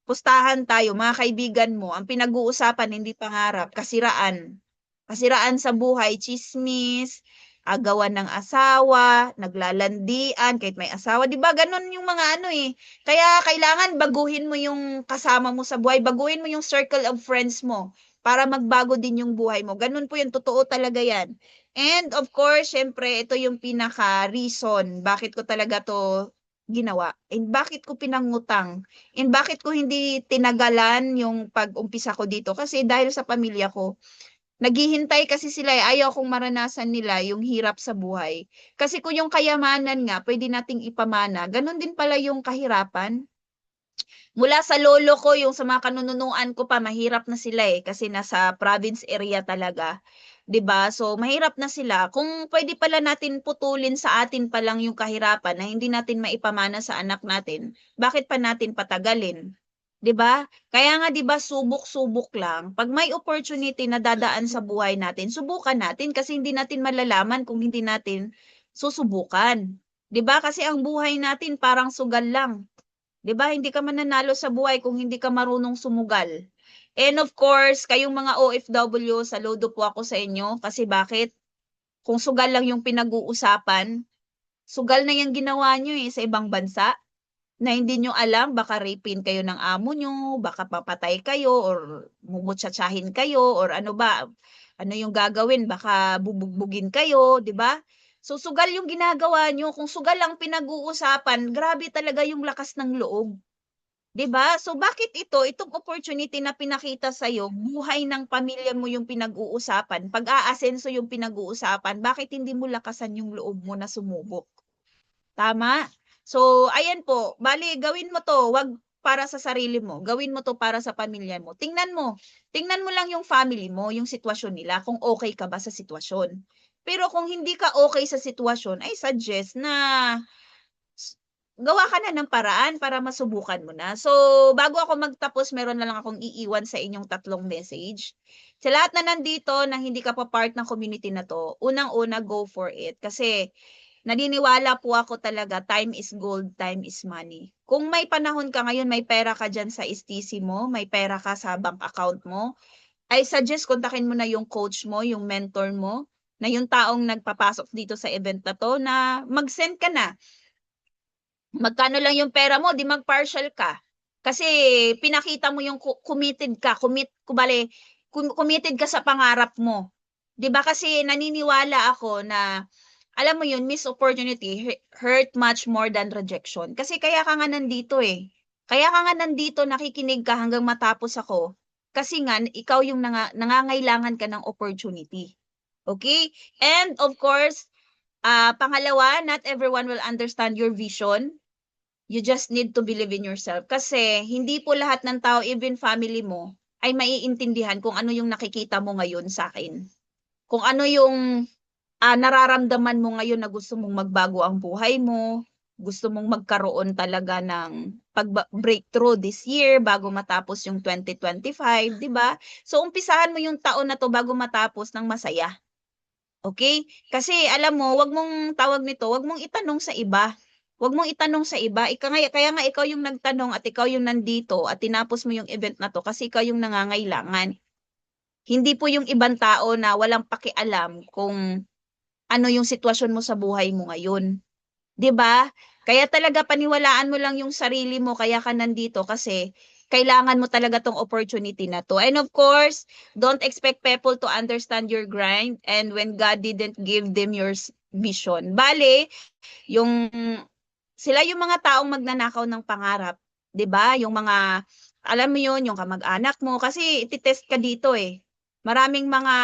pustahan tayo, mga kaibigan mo, ang pinag-uusapan hindi pangarap, kasiraan. Kasiraan sa buhay, tsismis, agawan ng asawa, naglalandian kahit may asawa, 'di ba gano'n yung mga ano, eh. Kaya kailangan baguhin mo yung kasama mo sa buhay, baguhin mo yung circle of friends mo para magbago din yung buhay mo, gano'n po 'yan, totoo talaga 'yan. And of course, siyempre ito yung pinaka-reason bakit ko talaga 'to ginawa and bakit ko pinangutang and bakit ko hindi tinagalan yung pag-umpisa ko dito kasi dahil sa pamilya ko. Naghihintay kasi sila, eh, ayaw kong maranasan nila yung hirap sa buhay. Kasi kung yung kayamanan nga puwede nating ipamana, gano'n din pala yung kahirapan. Mula sa lolo ko, yung sa mga kanununuan ko pa mahirap na sila, eh, kasi nasa province area talaga, 'di ba? So, mahirap na sila. Kung puwede pala natin putulin sa atin pa lang yung kahirapan na hindi natin maipamana sa anak natin, bakit pa natin patagalin, 'di ba? Kaya nga 'di ba subok-subok lang, 'pag may opportunity na dadaan sa buhay natin, subukan natin kasi hindi natin malalaman kung hindi natin susubukan, 'di ba? Kasi ang buhay natin parang sugal lang. 'Di ba hindi ka mananalo sa buhay kung hindi ka marunong sumugal. And of course, kayong mga OFW, saludo po ako sa inyo kasi bakit? Kung sugal lang yung pinag-uusapan, sugal na yang ginawa niyo, eh, sa ibang bansa na hindi niyo alam baka rapin kayo ng amo niyo, baka papatay kayo or mumutya-tyahin kayo or ano ba, ano yung gagawin baka bubugbugin kayo, 'di ba? So, sugal yung ginagawa niyo, kung sugal ang pinag-uusapan, grabe talaga yung lakas ng loob. 'Di ba? So, bakit itong opportunity na pinakita sa'yo, buhay ng pamilya mo yung pinag-uusapan, pag-aasenso yung pinag-uusapan, bakit hindi mo lakasan yung loob mo na sumubok, tama? So, ayan po, bale gawin mo 'to, 'wag para sa sarili mo, gawin mo 'to para sa pamilya mo. Tingnan mo lang yung family mo, yung sitwasyon nila, kung okey ka ba sa sitwasyon. Pero kung hindi ka okey sa sitwasyon, I suggest na gawa ka na ng paraan para masubukan mo na. So, bago ako magtapos meron na lang akong iiwan sa inyong tatlong message. Sa lahat na nandito na hindi ka pa part ng community na 'to, unang-una go for it kasi naniniwala po ako talaga time is gold, time is money. Kung may panahon ka ngayon, may pera ka diyan sa STC mo, may pera ka sa bank account mo, I suggest kontakin mo na yung coach mo, yung mentor mo, na yung taong nagpapasok dito sa event na to, na mag-send ka na. Magkano lang yung pera mo, di mag-partial ka. Kasi pinakita mo yung committed ka, committed ka sa pangarap mo. 'Di ba kasi naniniwala ako na alam mo yun, missed opportunity hurt much more than rejection. Kasi kaya ka nga nandito eh. Kaya ka nga nandito, nakikinig ka hanggang matapos ako. Kasi nga, ikaw yung nangangailangan ka ng opportunity. Okay? And of course, pangalawa, not everyone will understand your vision. You just need to believe in yourself. Kasi hindi po lahat ng tao, even family mo, ay maiintindihan kung ano yung nakikita mo ngayon sa akin. Kung ano yung nararamdaman mo ngayon na gusto mong magbago ang buhay mo, gusto mong magkaroon talaga ng pag-breakthrough this year bago matapos yung 2025, di ba? So, umpisahan mo yung taon na to bago matapos ng masaya. Okay? Kasi alam mo, wag mong tawag nito, wag mong itanong sa iba. Wag mong itanong sa iba. Kaya nga ikaw yung nagtanong at ikaw yung nandito at tinapos mo yung event na to kasi ikaw yung nangangailangan. Hindi po yung ibang tao na walang pakialam kung ano yung sitwasyon mo sa buhay mo ngayon. 'Di ba? Kaya talaga paniwalaan mo lang yung sarili mo, kaya ka nandito kasi kailangan mo talaga tong opportunity na to. And of course, don't expect people to understand your grind and when God didn't give them your vision. Bale, yung sila yung mga taong magnanakaw ng pangarap, 'di ba? Yung mga alam mo yun, yung kamag-anak mo kasi ititest ka dito eh. Maraming mga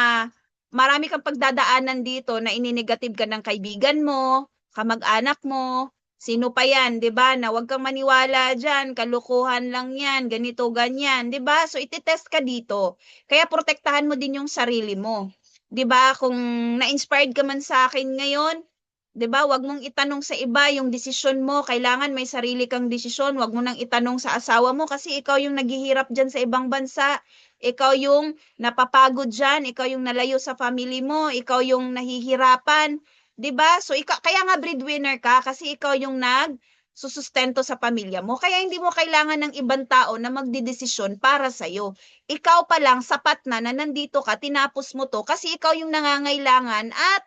marami kang pagdadaanan dito na ininegative ka ng kaibigan mo, kamag-anak mo, sino pa yan, 'di ba? Na huwag kang maniwala diyan, kalukuhan lang 'yan, ganito ganyan, 'di ba? So ititest ka dito. Kaya protektahan mo din yung sarili mo. 'Di ba? Kung na-inspired ka man sa akin ngayon, 'di ba? Huwag mong itanong sa iba yung desisyon mo. Kailangan may sarili kang desisyon. Huwag mo nang itanong sa asawa mo kasi ikaw yung naghihirap diyan sa ibang bansa. Ikaw yung napapagod diyan, ikaw yung nalayo sa family mo, ikaw yung nahihirapan, 'di ba? So kaya nga breadwinner ka kasi ikaw yung susustento sa pamilya mo. Kaya hindi mo kailangan ng ibang tao na magdedesisyon para sa iyo. Ikaw pa lang sapat na na nandito ka, tinapos mo 'to kasi ikaw yung nangangailangan at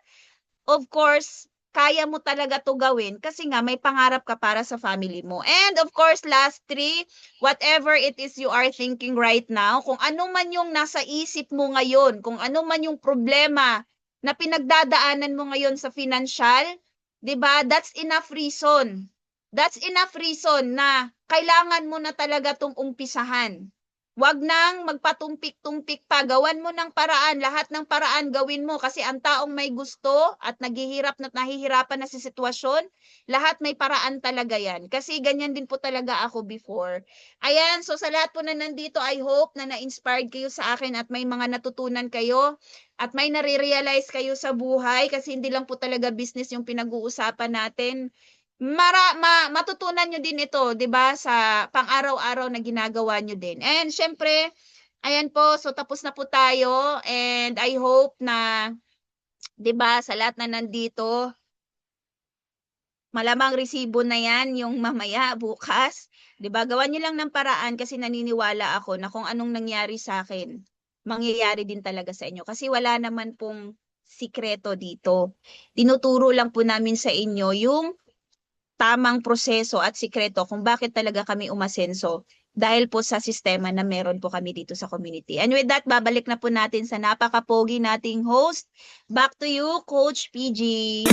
of course, kaya mo talaga 'to gawin kasi nga may pangarap ka para sa family mo. And of course, last three, whatever it is you are thinking right now, kung ano man yung nasa isip mo ngayon, kung ano man yung problema na pinagdadaanan mo ngayon sa financial, 'di ba? That's enough reason. That's enough reason na kailangan mo na talaga 'tong umpisahan. Wag nang magpatumpik-tumpik pa, gawan mo ng paraan, lahat ng paraan gawin mo kasi ang taong may gusto at naghihirap na nahihirapan na sa sitwasyon, lahat may paraan talaga 'yan. Kasi ganyan din po talaga ako before. Ayan, so sa lahat po na nandito, I hope na na-inspired kayo sa akin at may mga natutunan kayo at may nare-realize kayo sa buhay kasi hindi lang po talaga business yung pinag-uusapan natin. Matutunan nyo din ito, 'di ba, sa pang-araw-araw na ginagawa nyo din. And syempre, ayan po, so tapos na po tayo and I hope na 'di ba, sa lahat na nandito, malamang resibo na 'yan yung mamaya bukas, 'di ba? Gawan niyo lang ng paraan kasi naniniwala ako na kung anong nangyari sa akin, mangyayari din talaga sa inyo kasi wala naman pong sikreto dito. Tinuturo lang po namin sa inyo yung tamang proseso at sikreto kung bakit talaga kami umasenso dahil po sa sistema na meron po kami dito sa community. And with that, babalik na po natin sa napaka-pogi nating host. Back to you, Coach PG.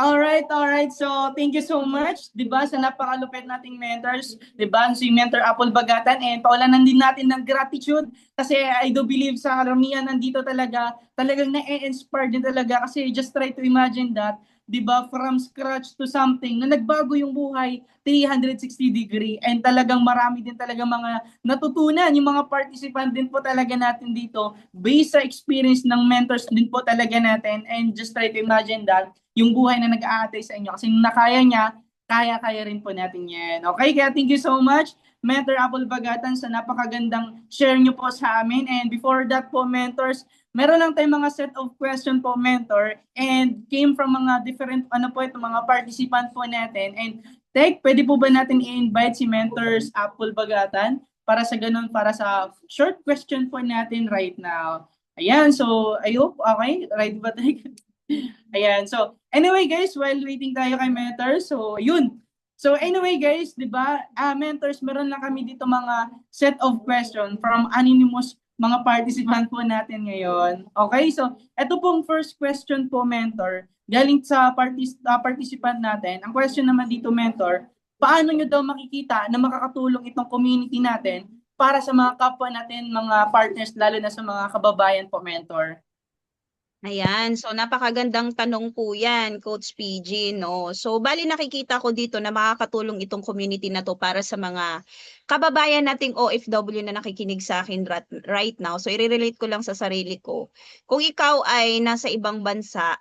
Alright. So, thank you so much, 'di ba, sa napakalupit nating mentors, 'di ba? Si Mentor Apple Bagatan and paulanan din natin ng gratitude kasi I do believe sa karamihan nandito talagang na-inspire din talaga kasi just try to imagine that, 'di ba, from scratch to something na nagbago yung buhay 360 degree and talagang marami din talaga mga natutunan yung mga participant din po talaga natin dito based sa experience ng mentors din po talaga natin and just try to imagine that yung buhay na nag-aatay sa inyo. Kasi nung nakaya niya, kaya-kaya rin po natin yan. Okay? Kaya thank you so much. Mentor Apple Bagatan, sa napakagandang share nyo po sa amin. And before that po, mentors, meron lang tayong mga set of question po, mentor, and came from mga different, ano po ito, mga participant po natin. And Tek, pwede po ba natin i-invite si Mentors Apple Bagatan para sa ganun, para sa short question po natin right now. Ayan, so I hope, okay, right ba tayo? Ayan, so anyway guys, while waiting tayo kay Mentors, so yun. So anyway guys, di ba, Mentors, meron lang kami dito mga set of question from anonymous mga participant po natin ngayon. Okay, so ito pong first question po, Mentor, galing sa participant natin. Ang question naman dito, Mentor, paano nyo daw makikita na makakatulong itong community natin para sa mga kapwa natin, mga partners, lalo na sa mga kababayan po, Mentor? Ayan, so napakagandang tanong po yan, Coach PG, no? So, bali nakikita ko dito na makakatulong itong community na to para sa mga kababayan nating OFW na nakikinig sa akin right now. So, i-relate ko lang sa sarili ko. Kung ikaw ay nasa ibang bansa,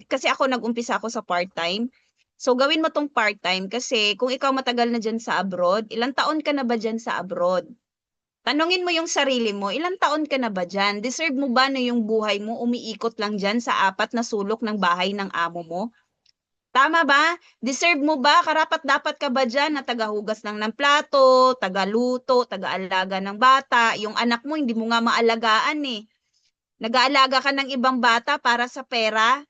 kasi ako nag-umpisa ako sa part-time. So, gawin mo tong part-time kasi kung ikaw matagal na dyan sa abroad, ilang taon ka na ba dyan sa abroad? Tanungin mo yung sarili mo, ilang taon ka na ba dyan? Deserve mo ba na yung buhay mo umiikot lang dyan sa apat na sulok ng bahay ng amo mo? Tama ba? Deserve mo ba? Karapat-dapat ka ba dyan na tagahugas lang ng plato, tagaluto, tagaalaga ng bata? Yung anak mo, hindi mo nga maalagaan eh. Nag-aalaga ka ng ibang bata para sa pera?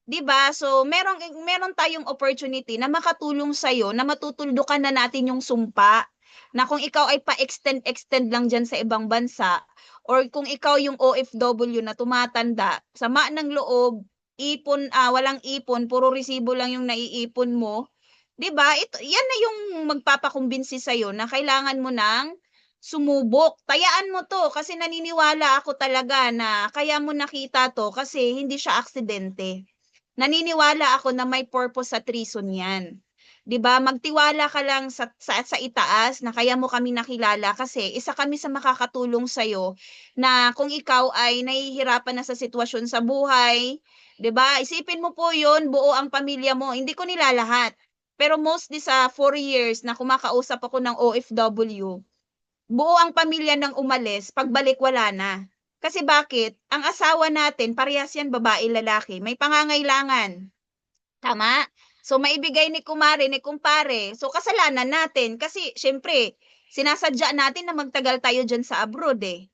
'Di ba? So, meron tayong opportunity na makatulong sa na matutuldukan na natin yung sumpa na kung ikaw ay pa-extend lang diyan sa ibang bansa or kung ikaw yung OFW na tumatanda, sama ng loob, walang ipon, puro resibo lang yung naiipon mo, 'di ba? Ito, yan na yung magpapakumbinsi sa na kailangan mo ng sumubok. Tayaan mo 'to kasi naniniwala ako talaga na kaya mo nakita 'to kasi hindi siya aksidente. Naniniwala ako na may purpose at reason 'yan. 'Di ba? Magtiwala ka lang sa itaas na kaya mo kami nakilala kasi isa kami sa makakatulong sa na kung ikaw ay nahihirapan na sa sitwasyon sa buhay, 'di ba? Isipin mo po 'yon, buo ang pamilya mo. Hindi ko nilalahat. Pero mostly sa 4 years na kumakausap ako ng OFW, buo ang pamilya ng umalis, pagbalik wala na. Kasi bakit? Ang asawa natin, parehas yan babae, lalaki, may pangangailangan. Tama? So maibigay ni kumare, ni kumpare. So kasalanan natin kasi syempre, sinasadya natin na magtagal tayo dyan sa abroad eh.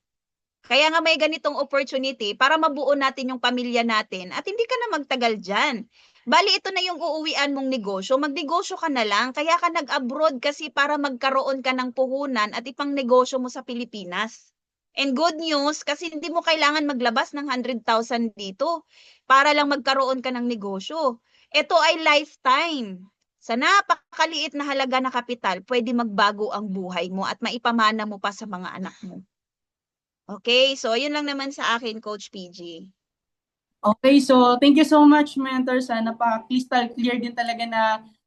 Kaya nga may ganitong opportunity para mabuo natin yung pamilya natin at hindi ka na magtagal dyan. Bali, ito na yung uuwian mong negosyo. Magnegosyo ka na lang. Kaya ka nag-abroad kasi para magkaroon ka ng puhunan at ipang negosyo mo sa Pilipinas. And good news, kasi hindi mo kailangan maglabas ng 100,000 dito para lang magkaroon ka ng negosyo. Ito ay lifetime. Sa napakaliit na halaga na kapital, pwede magbago ang buhay mo at maipamana mo pa sa mga anak mo. Okay, so yun lang naman sa akin, Coach PG. Okay, so thank you so much, Mentor. Sana pa crystal clear din talaga na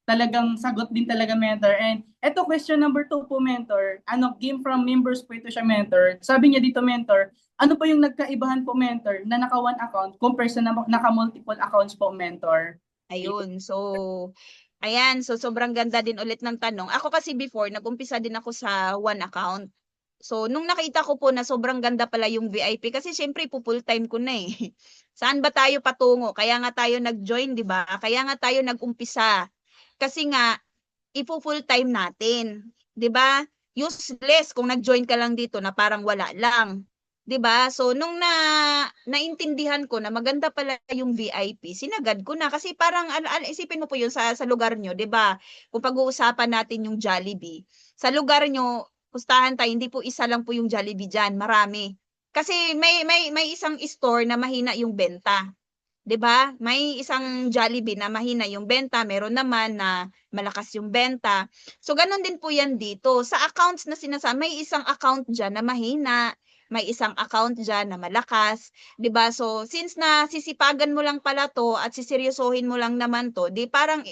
talagang sagot din talaga, Mentor. And eto, question number 2 po, Mentor. Ano, game from members po ito siya, Mentor. Sabi niya dito, Mentor, ano po yung nagkaibahan po, Mentor, na naka one account compare sa naka multiple accounts po, Mentor? Ayun, so ayan, so sobrang ganda din ulit ng tanong. Ako kasi before, nag-umpisa din ako sa one account. So, nung nakita ko po na sobrang ganda pala yung VIP, kasi syempre full time ko na eh. Saan ba tayo patungo? Kaya nga tayo nag-join, di ba? Kaya nga tayo nag-umpisa. Kasi nga, full time natin. Di ba? Useless kung nag-join ka lang dito na parang wala lang. 'Di ba? So nung naintindihan ko na maganda pala yung VIP, sinagad ko na kasi parang isipin mo po yun sa lugar nyo, 'di ba? Kung pag-uusapan natin yung Jollibee, sa lugar nyo, pustahan tayo, hindi po isa lang po yung Jollibee diyan, marami. Kasi may isang store na mahina yung benta. 'Di ba? May isang Jollibee na mahina yung benta, meron naman na malakas yung benta. So gano'n din po 'yan dito. Sa accounts na may isang account diyan na mahina, may isang account diyan na malakas, 'di ba? So since na sisipagan mo lang pala 'to at siseryosohin mo lang naman 'to, 'di parang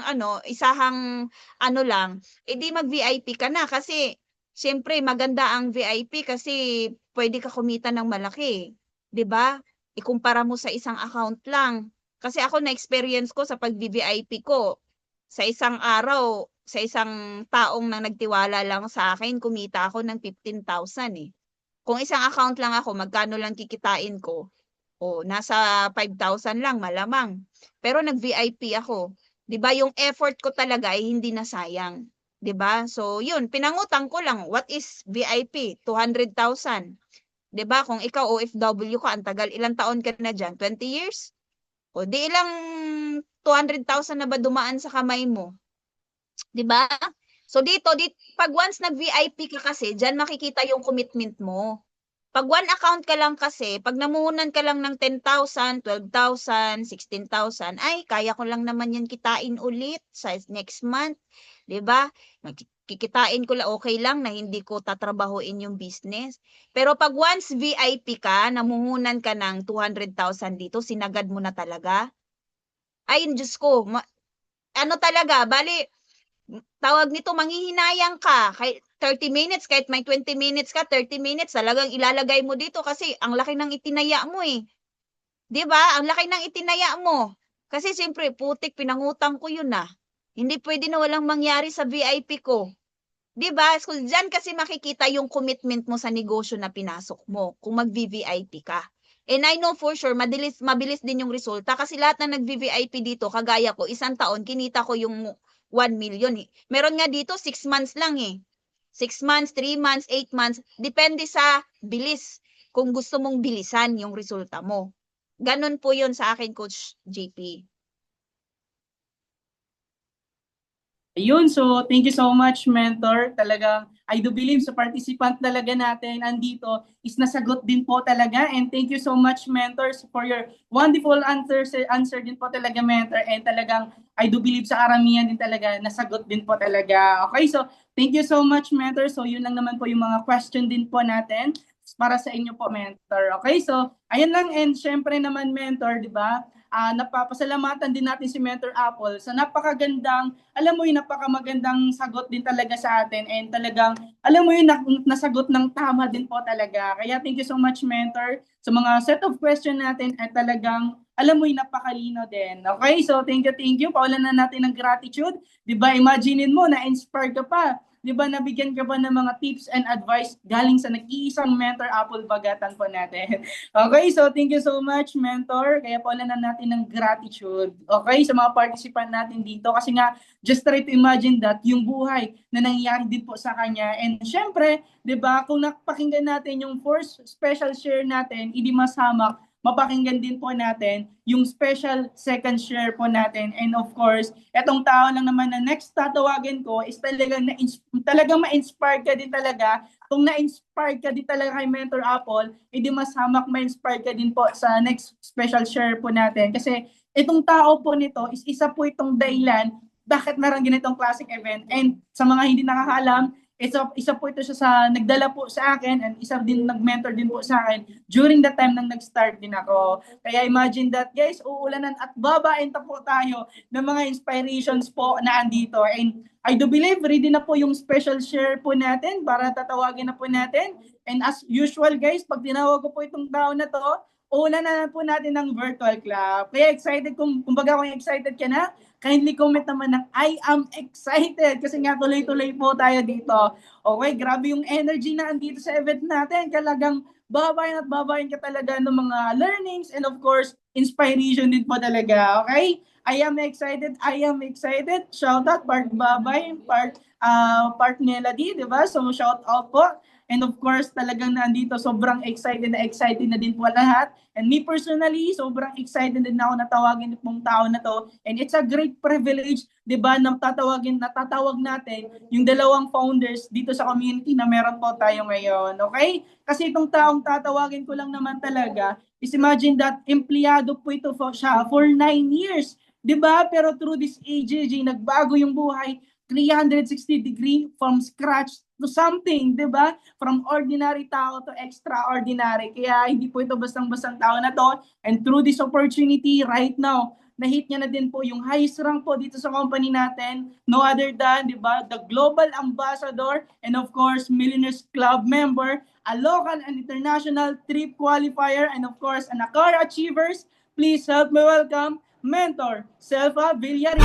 ano, isahang ano lang, di mag-VIP ka na kasi siyempre maganda ang VIP kasi puwede ka kumita ng malaki, 'di ba? Ikumpara mo sa isang account lang. Kasi ako na-experience ko sa pag-VVIP ko, sa isang araw, sa isang taong na nagtiwala lang sa akin kumita ako ng 15,000 eh. Kung isang account lang ako, magkano lang kikitain ko? O nasa 5,000 lang malamang. Pero nag-VIP ako. 'Di ba yung effort ko talaga ay hindi nasayang, 'di ba? So yun, pinangutang ko lang. What is VIP? 200,000. 'Di ba? Kung ikaw OFW ka, ang tagal, ilang taon ka na diyan? 20 years? O di ilang 200,000 na ba dumaan sa kamay mo? 'Di ba? So dito, pag once nag-VIP ka kasi, diyan makikita yung commitment mo. Pag one account ka lang kasi, pag namuhunan ka lang ng 10,000, 12,000, 16,000, ay kaya ko lang naman yan kitain ulit sa next month, 'di ba? Kikitain ko lang, okay lang na hindi ko tatrabahuin yung business. Pero pag once VIP ka, namuhunan ka ng 200,000 dito, sinagad mo na talaga. Ay, Diyos ko, ano talaga, bali, tawag nito, manghihinayang ka. Kahit 30 minutes, kahit may 20 minutes ka, 30 minutes, talagang ilalagay mo dito kasi ang laki ng itinaya mo eh. 'Di ba? Ang laki ng itinaya mo. Kasi siyempre, putik, pinangutang ko yun ah. Hindi pwede na walang mangyari sa VIP ko. 'Di ba? So, diyan kasi makikita yung commitment mo sa negosyo na pinasok mo kung mag-VVIP ka. And I know for sure, mabilis din yung resulta kasi lahat na nag-VVIP dito, kagaya ko, isang taon, kinita ko yung 1 million eh. Meron nga dito, 6 months lang eh. 6 months, 3 months, 8 months, depende sa bilis. Kung gusto mong bilisan yung resulta mo. Ganon po yun sa akin, Coach JP. Ayun, so thank you so much, Mentor. Talagang I do believe sa participant talaga natin andito is nasagot din po talaga. And thank you so much, Mentors, for your wonderful answer din po talaga, Mentor. And talagang I do believe sa karamihan din talaga nasagot din po talaga. Okay, so thank you so much, Mentor. So yun lang naman po yung mga question din po natin para sa inyo po, Mentor. Okay, so ayan lang. And syempre naman, Mentor, di ba? Napapasalamatan din natin si Mentor Apple sa napakagandang, alam mo yung napakamagandang sagot din talaga sa atin, and talagang, alam mo yung nasagot ng tama din po talaga. Kaya thank you so much, Mentor, sa mga set of question natin at talagang, alam mo yung napakalino din. Okay, so thank you. Paulan na natin ng gratitude. Diba, imaginein mo, na-inspire ka pa. Di ba, nabigyan ka ba ng mga tips and advice galing sa nag-iisang Mentor Apple bagatan po natin. Okay, so thank you so much, Mentor. Kaya paulan na natin ng gratitude. Okay, sa mga participant natin dito. Kasi nga, just try to imagine that, yung buhay na nangyayari din po sa kanya. And syempre, di ba, kung napakinggan natin yung first special share natin, hindi masamak, mapakinggan din po natin yung special second share po natin. And of course, etong tao lang naman na next tatawagin ko is talagang ma-inspire ka din talaga. Kung na-inspire ka din talaga kay Mentor Apple, edi masamak ma-inspire ka din po sa next special share po natin. Kasi itong tao po nito is isa po itong dahilan bakit meron ganitong classic event. And sa mga hindi nakakaalam, isa po ito siya sa nagdala po sa akin, and isa din nag-mentor din po sa akin during the time nang nag-start din ako. Kaya imagine that, guys, uulanan at babain po tayo ng mga inspirations po na andito. And I do believe ready na po yung special share po natin para tatawagin na po natin. And as usual, guys, pag tinawag ko po itong tao na to, uulan na po natin ng virtual clap. Kaya excited, kumbaga kung excited ka na, kindly comment naman ng I am excited kasi nga tuloy-tuloy po tayo dito. Okay, grabe yung energy na andito sa event natin. Talagang babayin at babayin ka talaga ng mga learnings and of course, inspiration din po talaga. Okay? I am excited. Shout out, Part Babay, Part Melody, di ba? So shout out po. And of course, talagang nandito, sobrang excited na din po lahat. And me personally, sobrang excited din ako na tawagin itong tao na to. And it's a great privilege, di ba, na natatawag natin yung dalawang founders dito sa community na meron po tayo ngayon. Okay? Kasi itong taong tatawagin ko lang naman talaga is imagine that empleyado po ito siya for 9 years. Di ba? Pero through this AJJ, nagbago yung buhay 360-degree from scratch to something, di ba? From ordinary tao to extraordinary. Kaya hindi po ito bastang-bastang tao na to. And through this opportunity right now, na-hit niya na din po yung highest rank po dito sa company natin. No other than, di ba, the Global Ambassador and of course, Millionaires Club member, a local and international trip qualifier, and of course, an ACAR Achievers. Please help me welcome Mentor Selva Villarin.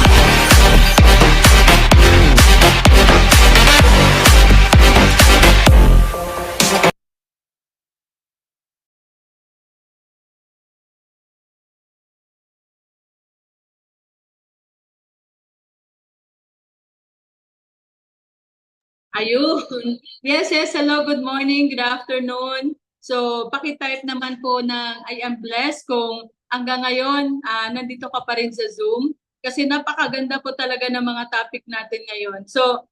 Ayun. Yes, yes. Hello, good morning, good afternoon. So, pakitype naman po ng I am blessed kung hanggang ngayon nandito ka pa rin sa Zoom kasi napakaganda po talaga ng mga topic natin ngayon. So,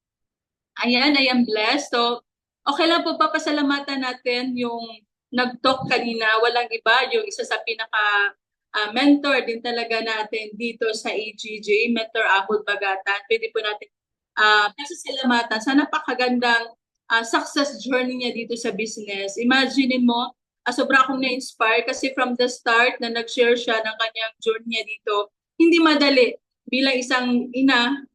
ayan, I am blessed. So, okay lang po papasalamatan natin yung nag-talk kanina. Walang iba, yung isa sa pinaka mentor din talaga natin dito sa AGJ, Mentor Apple Bagatan. Pwede po natin pasasalamatan sa napakagandang success journey niya dito sa business. Imagine mo, sobra akong na-inspire kasi from the start na nag-share siya ng kanyang journey niya dito, hindi madali bilang isang ina,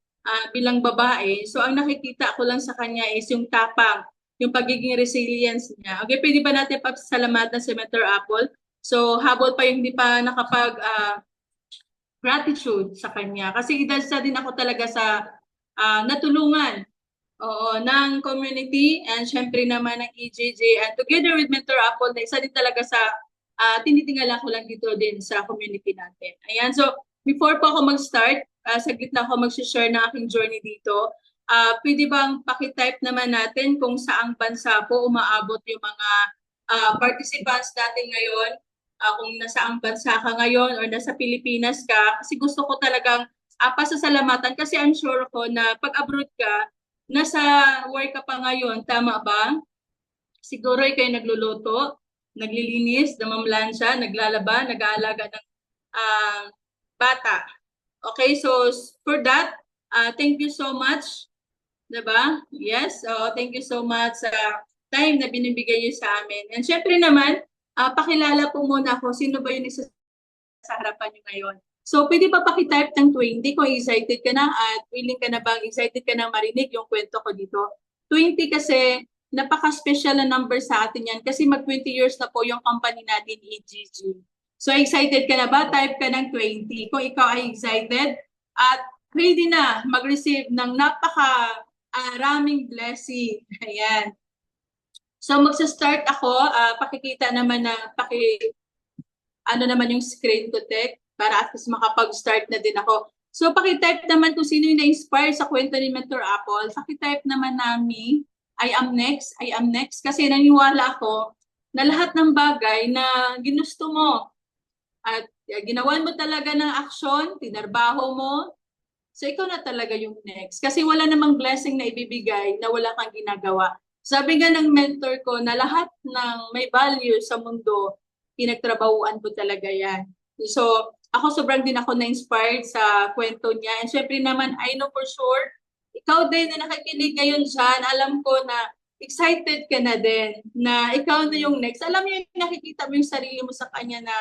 bilang babae. So ang nakikita ko lang sa kanya is yung tapang, yung pagiging resilience niya. Okay, pwede ba natin pasalamatan si Mentor Apple? So habol pa yung hindi pa nakapag gratitude sa kanya. Kasi idalsa din ako talaga sa natulungan ng community and syempre naman ng EJJ and together with Mentor Apple na isa din talaga sa tinitingala ko lang dito din sa community natin. Ayan, so before po ako mag-start, saglit na ako mag-share ng aking journey dito. Pwede bang pakitype naman natin kung saang bansa po umaabot yung mga participants natin ngayon, kung nasaang bansa ka ngayon or nasa Pilipinas ka, kasi gusto ko talagang pasasalamatan kasi I'm sure ko na pag abroad ka, nasa work ka pa ngayon, tama ba? Siguro ikaw nagluluto, naglilinis, namamlansya, naglalaba, nag-aalaga ng bata. Okay, so for that, thank you so much. Diba? Yes, thank you so much sa time na binibigay niyo sa amin. And syempre naman, pakilala po muna ako, sino ba yung isa sa harapan niyo ngayon. So, pwede pa pakitype ng 20 kung excited ka na at willing ka na bang excited ka na marinig yung kwento ko dito. 20 kasi napaka-special na number sa atin yan kasi mag-20 years na po yung company natin, EGG. So, excited ka na ba? Type ka ng 20. Kung ikaw ay excited at ready na mag-receive ng napaka-raming blessing. Ayan. So, magsa-start ako. Pakikita naman na ano naman yung screen to take para at least makapag-start na din ako. So, pakitype naman kung sino yung na-inspire sa kwento ni Mentor Apple. Pakitype naman namin, I am next, I am next. Kasi naniwala ako na lahat ng bagay na ginusto mo at ginawan mo talaga ng aksyon, tinarbaho mo, so ikaw na talaga yung next. Kasi wala namang blessing na ibibigay na wala kang ginagawa. Sabi nga ng mentor ko na lahat ng may value sa mundo, pinagtrabahuan ko talaga yan. So, ako sobrang din ako na-inspired sa kwento niya. And syempre naman, I know for sure, ikaw din na nakikinig ngayon dyan, alam ko na excited ka na din, na ikaw na yung next. Alam mo yung nakikita mo yung sarili mo sa kanya na,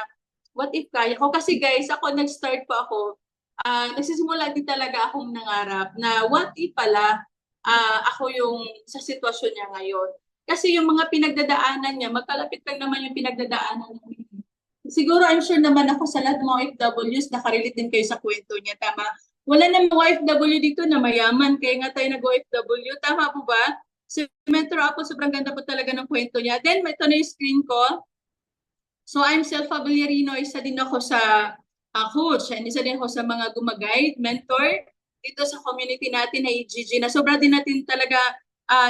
what if kaya ko? Kasi guys, ako nag-start pa ako, nagsisimula din talaga akong nangarap na what if pala ako yung sa sitwasyon niya ngayon. Kasi yung mga pinagdadaanan niya, magkalapit lang naman yung pinagdadaanan niya. Siguro I'm sure naman ako sa lahat ng mga OFWs, nakarelate din kayo sa kwento niya, tama? Wala namang OFW dito na mayaman, kaya nga tayo nag-OFW, tama po ba? Si Mentor Apple, sobrang ganda po talaga ng kwento niya. Then, ito na yung screen ko. So, I'm Selfa Villarino, isa din ako sa coach, and isa din ako sa mga gumaguide, mentor, dito sa community natin na EGG, na sobra din natin talaga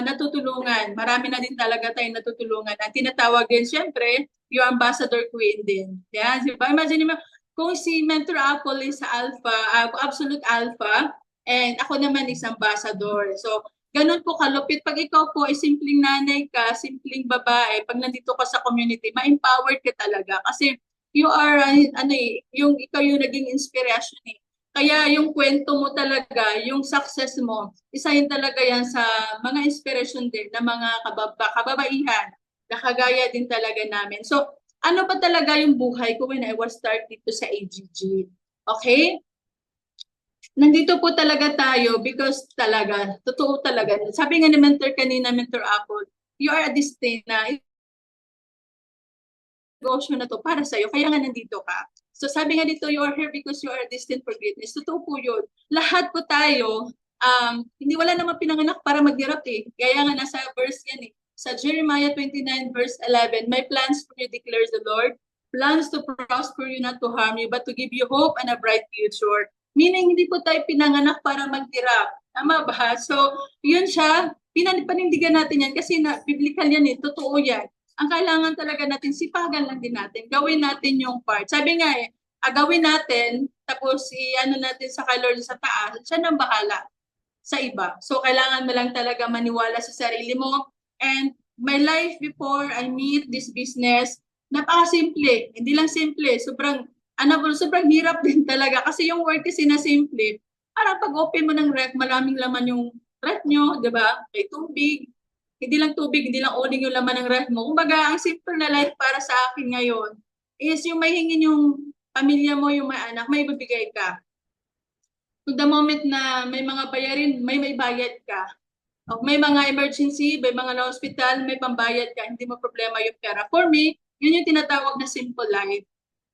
natutulungan. Marami na din talaga tayong natutulungan. At tinatawag din, syempre, yung ambassador queen din. Yan, diba? Imagine mo, kung si Mentor Apple is alpha, absolute alpha, and ako naman is ambassador. So, ganun po kalupit. Pag ikaw po ay simpleng nanay ka, simpleng babae, pag nandito ka sa community, ma-empowered ka talaga. Kasi you are, yung ikaw yung naging inspiration eh. Kaya yung kwento mo talaga, yung success mo, isa yun talaga yan sa mga inspiration din ng mga kababaihan na kagaya din talaga namin. So, ano ba talaga yung buhay ko when I was start dito sa AGG? Okay? Nandito po talaga tayo because talaga, totoo talaga. Sabi nga ni Mentor kanina, Mentor Apple, you are a destined na negosyo na to para sa'yo, kaya nga nandito ka. So sabi nga dito, you are here because you are destined for greatness. Totoo po yun. Lahat po tayo, hindi wala naman pinanganak para maghirap eh. Kaya nga nasa verse yan eh. Sa Jeremiah 29 verse 11, my plans for you declares the Lord, plans to prosper you, not to harm you, but to give you hope and a bright future. Meaning, hindi po tayo pinanganak para maghirap. Tama ba? So, yun siya, panindigan natin yan kasi na biblical yan eh, totoo yan. Ang kailangan talaga natin, sipagan lang din natin, gawin natin yung part. Sabi nga eh, gawin natin, tapos i-ano natin sa kay Lord sa taas, siya nang bahala sa iba. So, kailangan mo lang talaga maniwala sa sarili mo. And my life before I meet this business, napaka-simple. Hindi lang simple, sobrang hirap din talaga. Kasi yung work kasi na simple, parang pag-open mo ng ref, maraming laman yung ref nyo, di ba? May tubig. Hindi lang tubig, hindi lang uling yung laman ng ref mo. Kumbaga, ang simple na life para sa akin ngayon is yung may hingin yung pamilya mo, yung may anak, may ibibigay ka. To the moment na may mga bayarin, may bayad ka. O may mga emergency, may mga na-hospital, may pambayad ka, hindi mo problema yung pera. For me, yun yung tinatawag na simple life.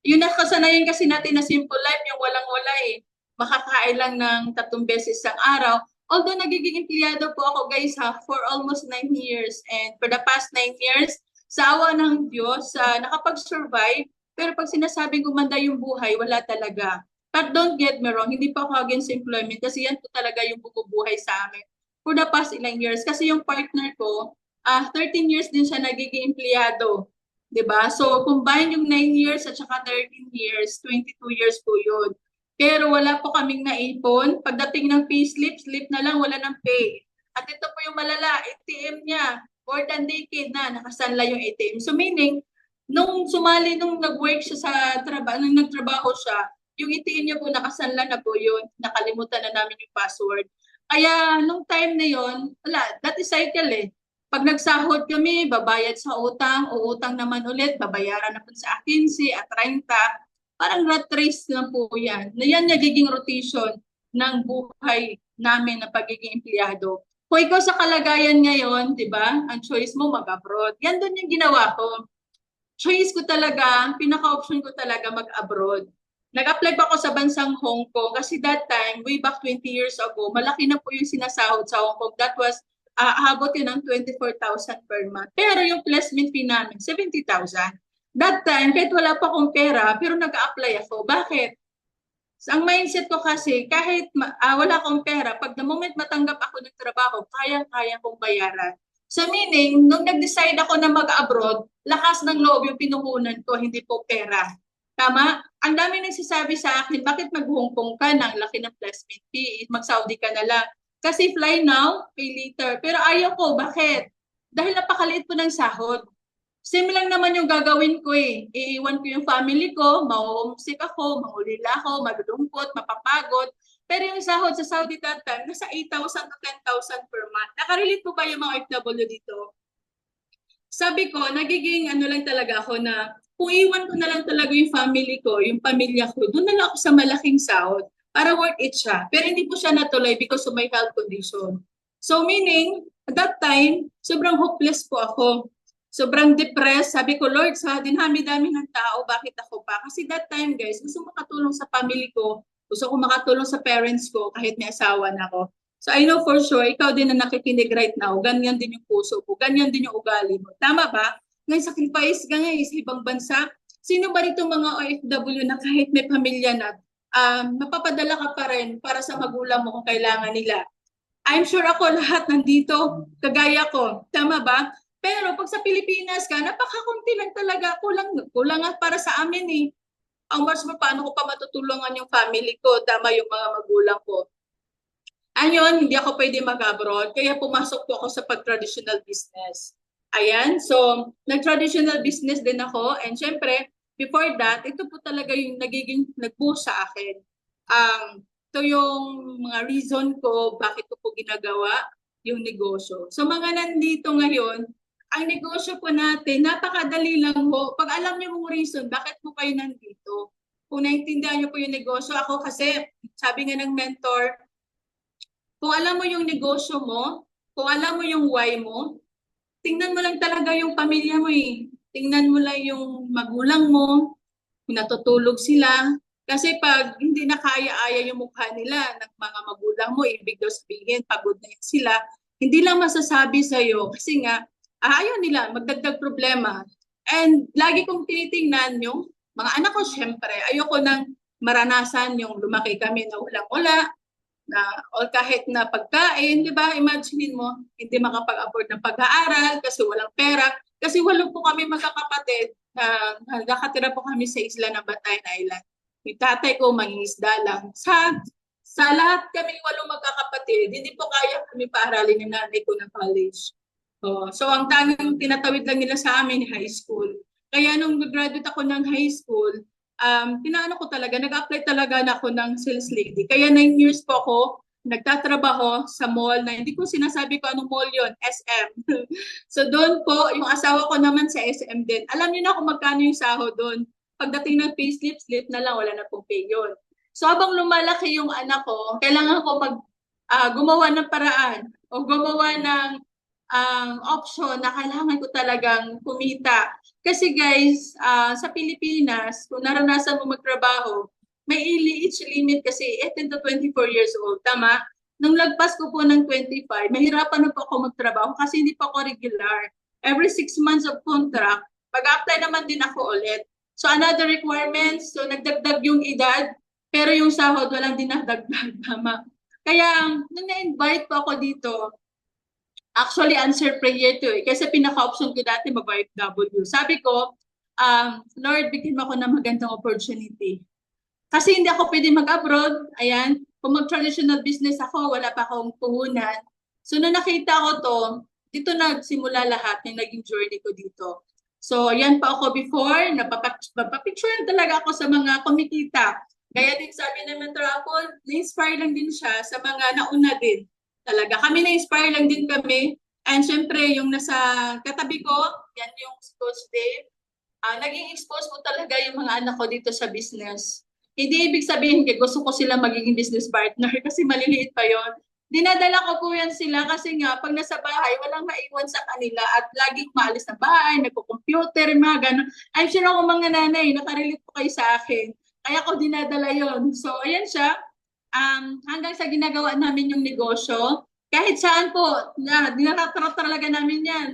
Yung nakasanayan kasi natin na simple life, yung walang-wala eh. Makakain lang ng 3 beses ang araw. Although nagiging empleyado po ako guys for almost 9 years. And for the past 9 years, sa awa ng Diyos, nakapag-survive. Pero pag sinasabing gumanda yung buhay, wala talaga. But don't get me wrong, hindi pa ako against employment kasi yan po talaga yung bumubuhay sa amin for the past ilang years. Kasi yung partner ko, 13 years din siya nagiging empleyado. Diba? So, combine yung 9 years at saka 13 years, 22 years po yun. Pero wala po kaming naipon. Pagdating ng payslip, slip na lang, wala ng pay. At ito po yung malala, ATM niya, more than decade na, nakasanla yung ATM. So meaning, nung nag-work siya sa trabaho, nung nagtrabaho siya, yung ATM niya po nakasanla na po yun, nakalimutan na namin yung password. Kaya nung time na yon, wala, that is cycle eh. Pag nagsahod kami, babayad sa utang, o utang naman ulit, babayaran na po sa 15 at 30. Parang rat race lang po yan. Na yan nagiging rotation ng buhay namin na pagiging empleyado. Kung ikaw sa kalagayan ngayon, di ba, ang choice mo mag-abroad. Yan doon yung ginawa ko. Choice ko talaga, pinaka-option ko talaga mag-abroad. Nag-apply pa ako sa bansang Hong Kong kasi that time, way back 20 years ago, malaki na po yung sinasahod sa Hong Kong. That was, aabot yun ng 24,000 per month. Pero yung placement fee namin, 70,000. That time, kahit wala pa akong pera, pero nag-a-apply ako. Bakit? Ang mindset ko kasi, kahit wala akong pera, pag the moment matanggap ako ng trabaho, kayang-kaya kong bayaran. So meaning, nung nag-decide ako na mag-abroad, lakas ng loob yung pinuhunan ko, hindi po pera. Tama? Ang dami nagsasabi sa akin, bakit mag-Hong Kong ka ng laki ng placement fee, mag-Saudi ka na lang. Kasi fly now, pay later. Pero ayaw ko, bakit? Dahil napakaliit po ng sahod. Same lang naman yung gagawin ko eh. Iiwan ko yung family ko, ma-homesick ako, mangulila ako, malulungkot, mapapagod. Pero yung sahod sa Saudi that time, nasa 8,000 to 10,000 per month. Nakarelate po ba yung mga OFW dito? Sabi ko, nagiging ano lang talaga ako na kung iwan ko na lang talaga yung family ko, yung pamilya ko, doon na lang ako sa malaking sahod para worth it siya. Pero hindi po siya natuloy because of my health condition. So meaning, at that time, sobrang hopeless po ako. Sobrang depressed. Sabi ko, Lord, sa dinami-dami ng tao, bakit ako pa? Kasi that time, guys, gusto ko makatulong sa family ko. Gusto ko makatulong sa parents ko kahit may asawa na ako. So I know for sure, ikaw din na nakikinig right now, ganyan din yung puso ko, ganyan din yung ugali mo. Tama ba? Ngayon, sacrifice ka ngayon sa ibang bansa. Sino ba rito mga OFW na kahit may pamilya na, mapapadala ka pa rin para sa magulang mo kung kailangan nila? I'm sure ako lahat nandito, kagaya ko. Tama ba? Pero pag sa Pilipinas ka, napakakunti lang talaga. Kulang para sa amin eh. Ang mas paano ko pa matutulungan yung family ko, tama yung mga magulang ko. Ayun, hindi ako pwede mag-abroad, kaya pumasok po ako sa pag-traditional business. Ayan, so nag-traditional business din ako. And syempre, before that, ito po talaga yung nagiging nag-boost sa akin. Ito yung mga reason ko bakit ko po ginagawa yung negosyo. So mga nandito ngayon, ang negosyo po natin, napakadali lang po. Pag alam niyo yung reason, bakit po kayo nandito? Kung naintindihan niyo po yung negosyo, ako kasi, sabi nga ng mentor, kung alam mo yung negosyo mo, kung alam mo yung why mo, tingnan mo lang talaga yung pamilya mo eh. Tingnan mo lang yung magulang mo, kung natutulog sila. Kasi pag hindi na kaya-aya yung mukha nila ng mga magulang mo, ibig sabihin, pagod na sila, hindi lang masasabi sa'yo. Kasi nga, ayaw nila magdagdag problema. And lagi kong tinitingnan yung mga anak ko, syempre, ayoko nang maranasan yung lumaki kami na walang-wala. o kahit na pagkain, di ba? Imagine mo, hindi makapag-afford ng pag-aaral kasi walang pera. Kasi walo po kami magkakapatid na nakatira po kami sa isla ng Batayan Island. Yung tatay ko, mangingisda lang. Sa lahat kami walong magkakapatid, hindi po kaya kami paaralin ng nanay ko ng college. So ang tanging tinatawid lang nila sa amin, high school. Kaya nung graduate ako ng high school, pinaano ko talaga, nag-apply talaga na ako ng sales lady. Kaya 9 years po ako nagtatrabaho sa mall na hindi ko sinasabi ko anong mall yon, SM. So doon po, yung asawa ko naman sa SM din. Alam niyo na kung magkano yung sahod doon. Pagdating ng payslip, slip na lang, wala na pong pay yun. So habang lumalaki yung anak ko, kailangan ko gumawa ng paraan o gumawa ng option na kailangan ko talagang kumita. Kasi guys, sa Pilipinas, kung naranasan mo magtrabaho, may age limit kasi 18 to 24 years old. Tama? Nung lagpas ko po ng 25, mahirapan na po ako magtrabaho kasi hindi pa ako regular. Every 6 months of contract, pag-apply naman din ako ulit. So another requirement, so nagdagdag yung edad, pero yung sahod walang dinadagdag. Tama? Kaya nung na-invite po ako dito, actually, answer prayer to eh. Kasi pinaka-option ko dati mag-OFW. Sabi ko, Lord, bigyan mo ako ng magandang opportunity. Kasi hindi ako pwede mag-abroad. Ayan, kung mag-traditional business ako, wala pa akong puhunan. So, nung nakita ko to, dito nagsimula lahat ng naging journey ko dito. So, yan pa ako before, napapicture talaga ako sa mga kumikita. Kaya din sabi ng Mentor Apple, na-inspire lang din siya sa mga nauna din. Talaga. Kami na-inspire lang din kami. And syempre, yung nasa katabi ko, yan yung si Coach Dave. Naging expose po talaga yung mga anak ko dito sa business. Hindi ibig sabihin kaya gusto ko sila magiging business partner kasi maliliit pa yon. Dinadala ko po yan sila kasi nga pag nasa bahay, walang maiwan sa kanila at laging maalis na bahay, nagko-computer, mga gano'n. I'm sure ako mga nanay, nakarelate po kayo sa akin. Kaya ko dinadala yon. So, ayan siya. Hanggang sa ginagawa namin yung negosyo, kahit saan po, dinaratrap talaga namin yan.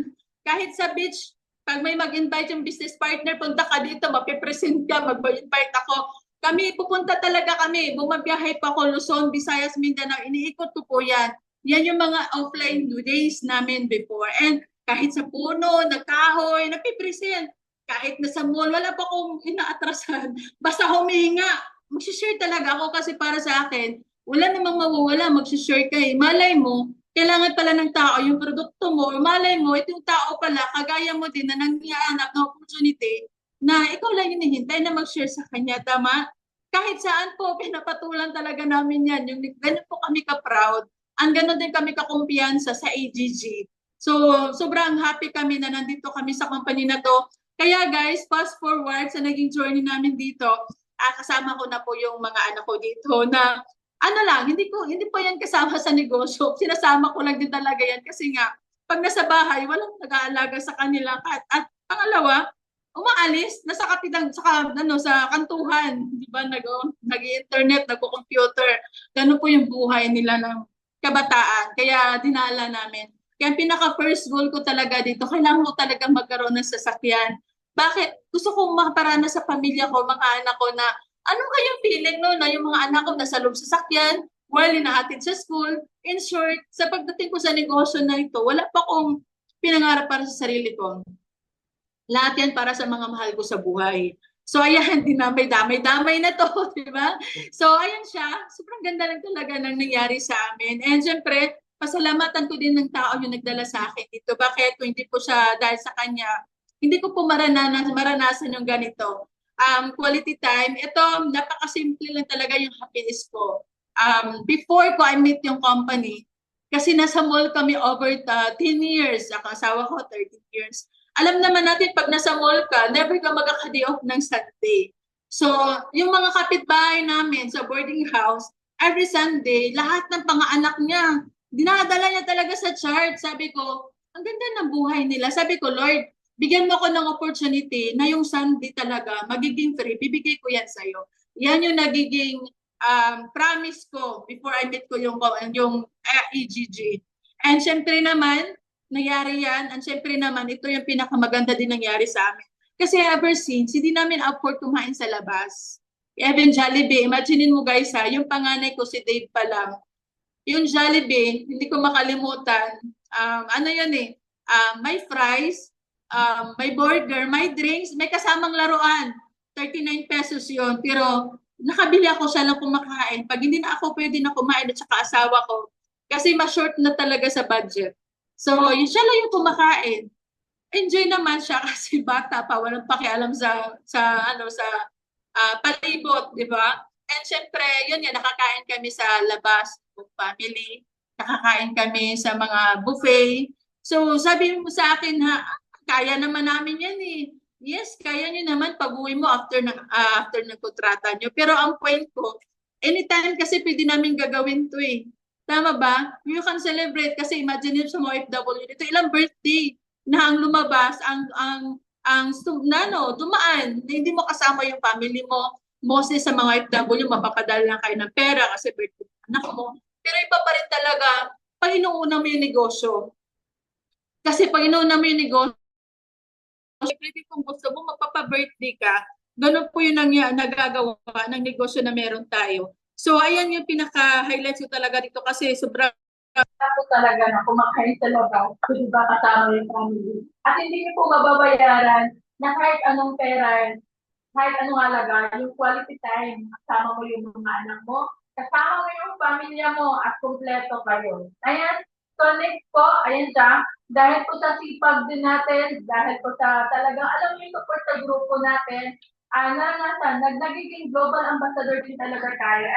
Kahit sa beach, pag may mag-invite yung business partner, punta ka dito, mapipresent ka, mag-invite ako. Kami, pupunta talaga kami. Bumabiyahe pa ako, Luzon, Visayas, Mindanao. Iniikot ko po yan. Yan yung mga offline days namin before. And kahit sa puno, nagkahoy, napipresent. Kahit nasa mall, wala pa akong inaatrasan. Basta humihinga. Mag-share talaga ako kasi para sa akin, wala namang mawawala, mag-share ka eh. Malay mo, kailangan pala ng tao yung produkto mo, malay mo, itong tao pala, kagaya mo din na nanghihanap ng opportunity, na ikaw lang yung hihintay na mag-share sa kanya, tama? Kahit saan po, pinapatulan talaga namin yan. Yung ganun po kami ka-proud. Ang ganun din kami kakumpiyansa sa AGG. So, sobrang happy kami na nandito kami sa company na to. Kaya guys, fast forward sa naging journey namin dito, kasama ko na po yung mga anak ko dito na ano lang, hindi po yan kasama sa negosyo. Sinasama ko lang din talaga yan kasi nga, pag nasa bahay, walang nag-aalaga sa kanila. At pangalawa, umaalis, nasa kapitang, sa kantuhan, di ba, nag-internet, nag-computer. Ganun po yung buhay nila ng kabataan. Kaya dinala namin. Kaya pinaka-first goal ko talaga dito, kailangan ko talaga magkaroon ng sasakyan. Bakit? Gusto kong makaparana sa pamilya ko, mga anak ko na, ano kayong feeling no, na yung mga anak ko nasa loob sa sasakyan, while inahatid sa school. In short, sa pagdating ko sa negosyo na ito, wala pa akong pinangarap para sa sarili ko. Lahat yan para sa mga mahal ko sa buhay. So ayan, dinamay-damay na to, di ba? So ayan siya, sobrang ganda lang talaga ng nangyari sa amin. And syempre, pasalamatan ko din ng tao yung nagdala sa akin dito. Bakit? Kung hindi po siya dahil sa kanya, hindi ko po maranasan yung ganito. Quality time, ito, napakasimple lang talaga yung happiness ko. Before ko I meet yung company, kasi nasa mall kami over 10 years, ang asawa ko 13 years. Alam naman natin, pag nasa mall ka, never ka magkaka-day off ng Sunday. So, yung mga kapitbahay namin sa boarding house, every Sunday, lahat ng pang-anak niya, dinadala niya talaga sa chart. Sabi ko, ang ganda ng buhay nila. Sabi ko, Lord, bigyan mo ko ng opportunity na yung Sunday talaga, magiging free, bibigay ko yan sa'yo. Yan yung nagiging promise ko before I meet ko yung EGG. And syempre naman, nangyari yan. And syempre naman, ito yung pinakamaganda din nangyari sa amin. Kasi ever since, hindi namin afford kumain sa labas. Even Jollibee, imaginein mo guys ha, yung panganay ko si Dave pa lang, yung Jollibee, hindi ko makalimutan. Ano yun eh, may fries, may burger, may drinks, may kasamang laruan. 39 pesos yun. Pero nakabili ako, siya lang kumakain. Pag hindi na ako pwede na kumain at saka asawa ko, kasi ma-short na talaga sa budget. So, yun siya lang yung kumakain. Enjoy naman siya kasi bata pa, walang pakialam sa palibot, di ba? And syempre, yun yan, nakakain kami sa labas, family, nakakain kami sa mga buffet. So, sabi mo sa akin, ha, kaya naman namin yan eh. Yes, kaya nyo naman pag-uwi mo after ng kontrata nyo. Pero ang point ko, anytime kasi pwede namin gagawin to eh. Tama ba? You can celebrate kasi imagine sa mga OFW dito, ilang birthday na ang lumabas, dumaan, na hindi mo kasama yung family mo. Mostly sa mga OFW, mapapadala lang kayo ng pera kasi birthday ng anak mo. Pero iba pa rin talaga, pag inuuna mo yung negosyo. Kasi pag inuuna mo yung negosyo, syempre kung gusto mo magpapa-birthday ka, ganun po yung nagagawa ng negosyo na meron tayo. So, ayan yung pinaka-highlights ko talaga dito kasi sobrang ako talaga na kumakain sa labas, di ba kasama yung family. At hindi niyo po mababayaran na kahit anong pera, kahit anong halaga, yung quality time, kasama mo yung mga anak mo, kasama mo yung pamilya mo at kumpleto kayo. Ayan, so next po, ayan siya, dahil po sa sipag din natin, dahil po sa talagang alam niyo yung support sa grupo natin, nagiging global ambassador din talaga tayo.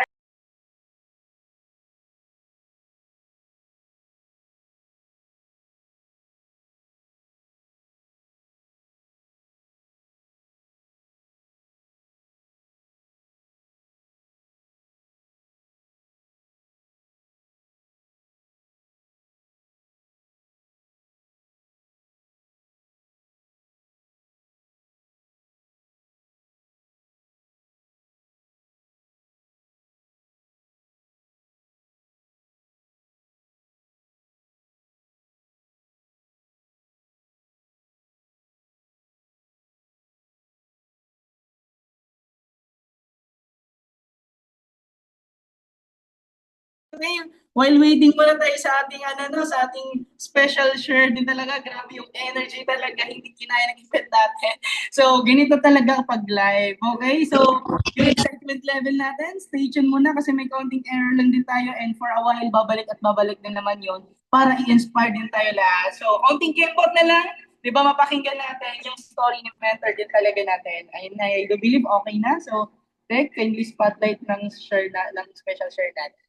While waiting muna tayo sa ating sa ating special share din talaga, grabe yung energy talaga, hindi kinaya ng event natin. So, ganito talaga pag live. Okay? So, yung excitement level natin, stay tuned muna kasi may counting error lang din tayo and for a while, babalik din naman yon para i-inspire din tayo lahat. So, counting kembot na lang, di ba mapakinggan natin yung story ni mentor din talaga natin. Ayun na, I do believe okay na. So, Tech, kindly spotlight ng special share natin.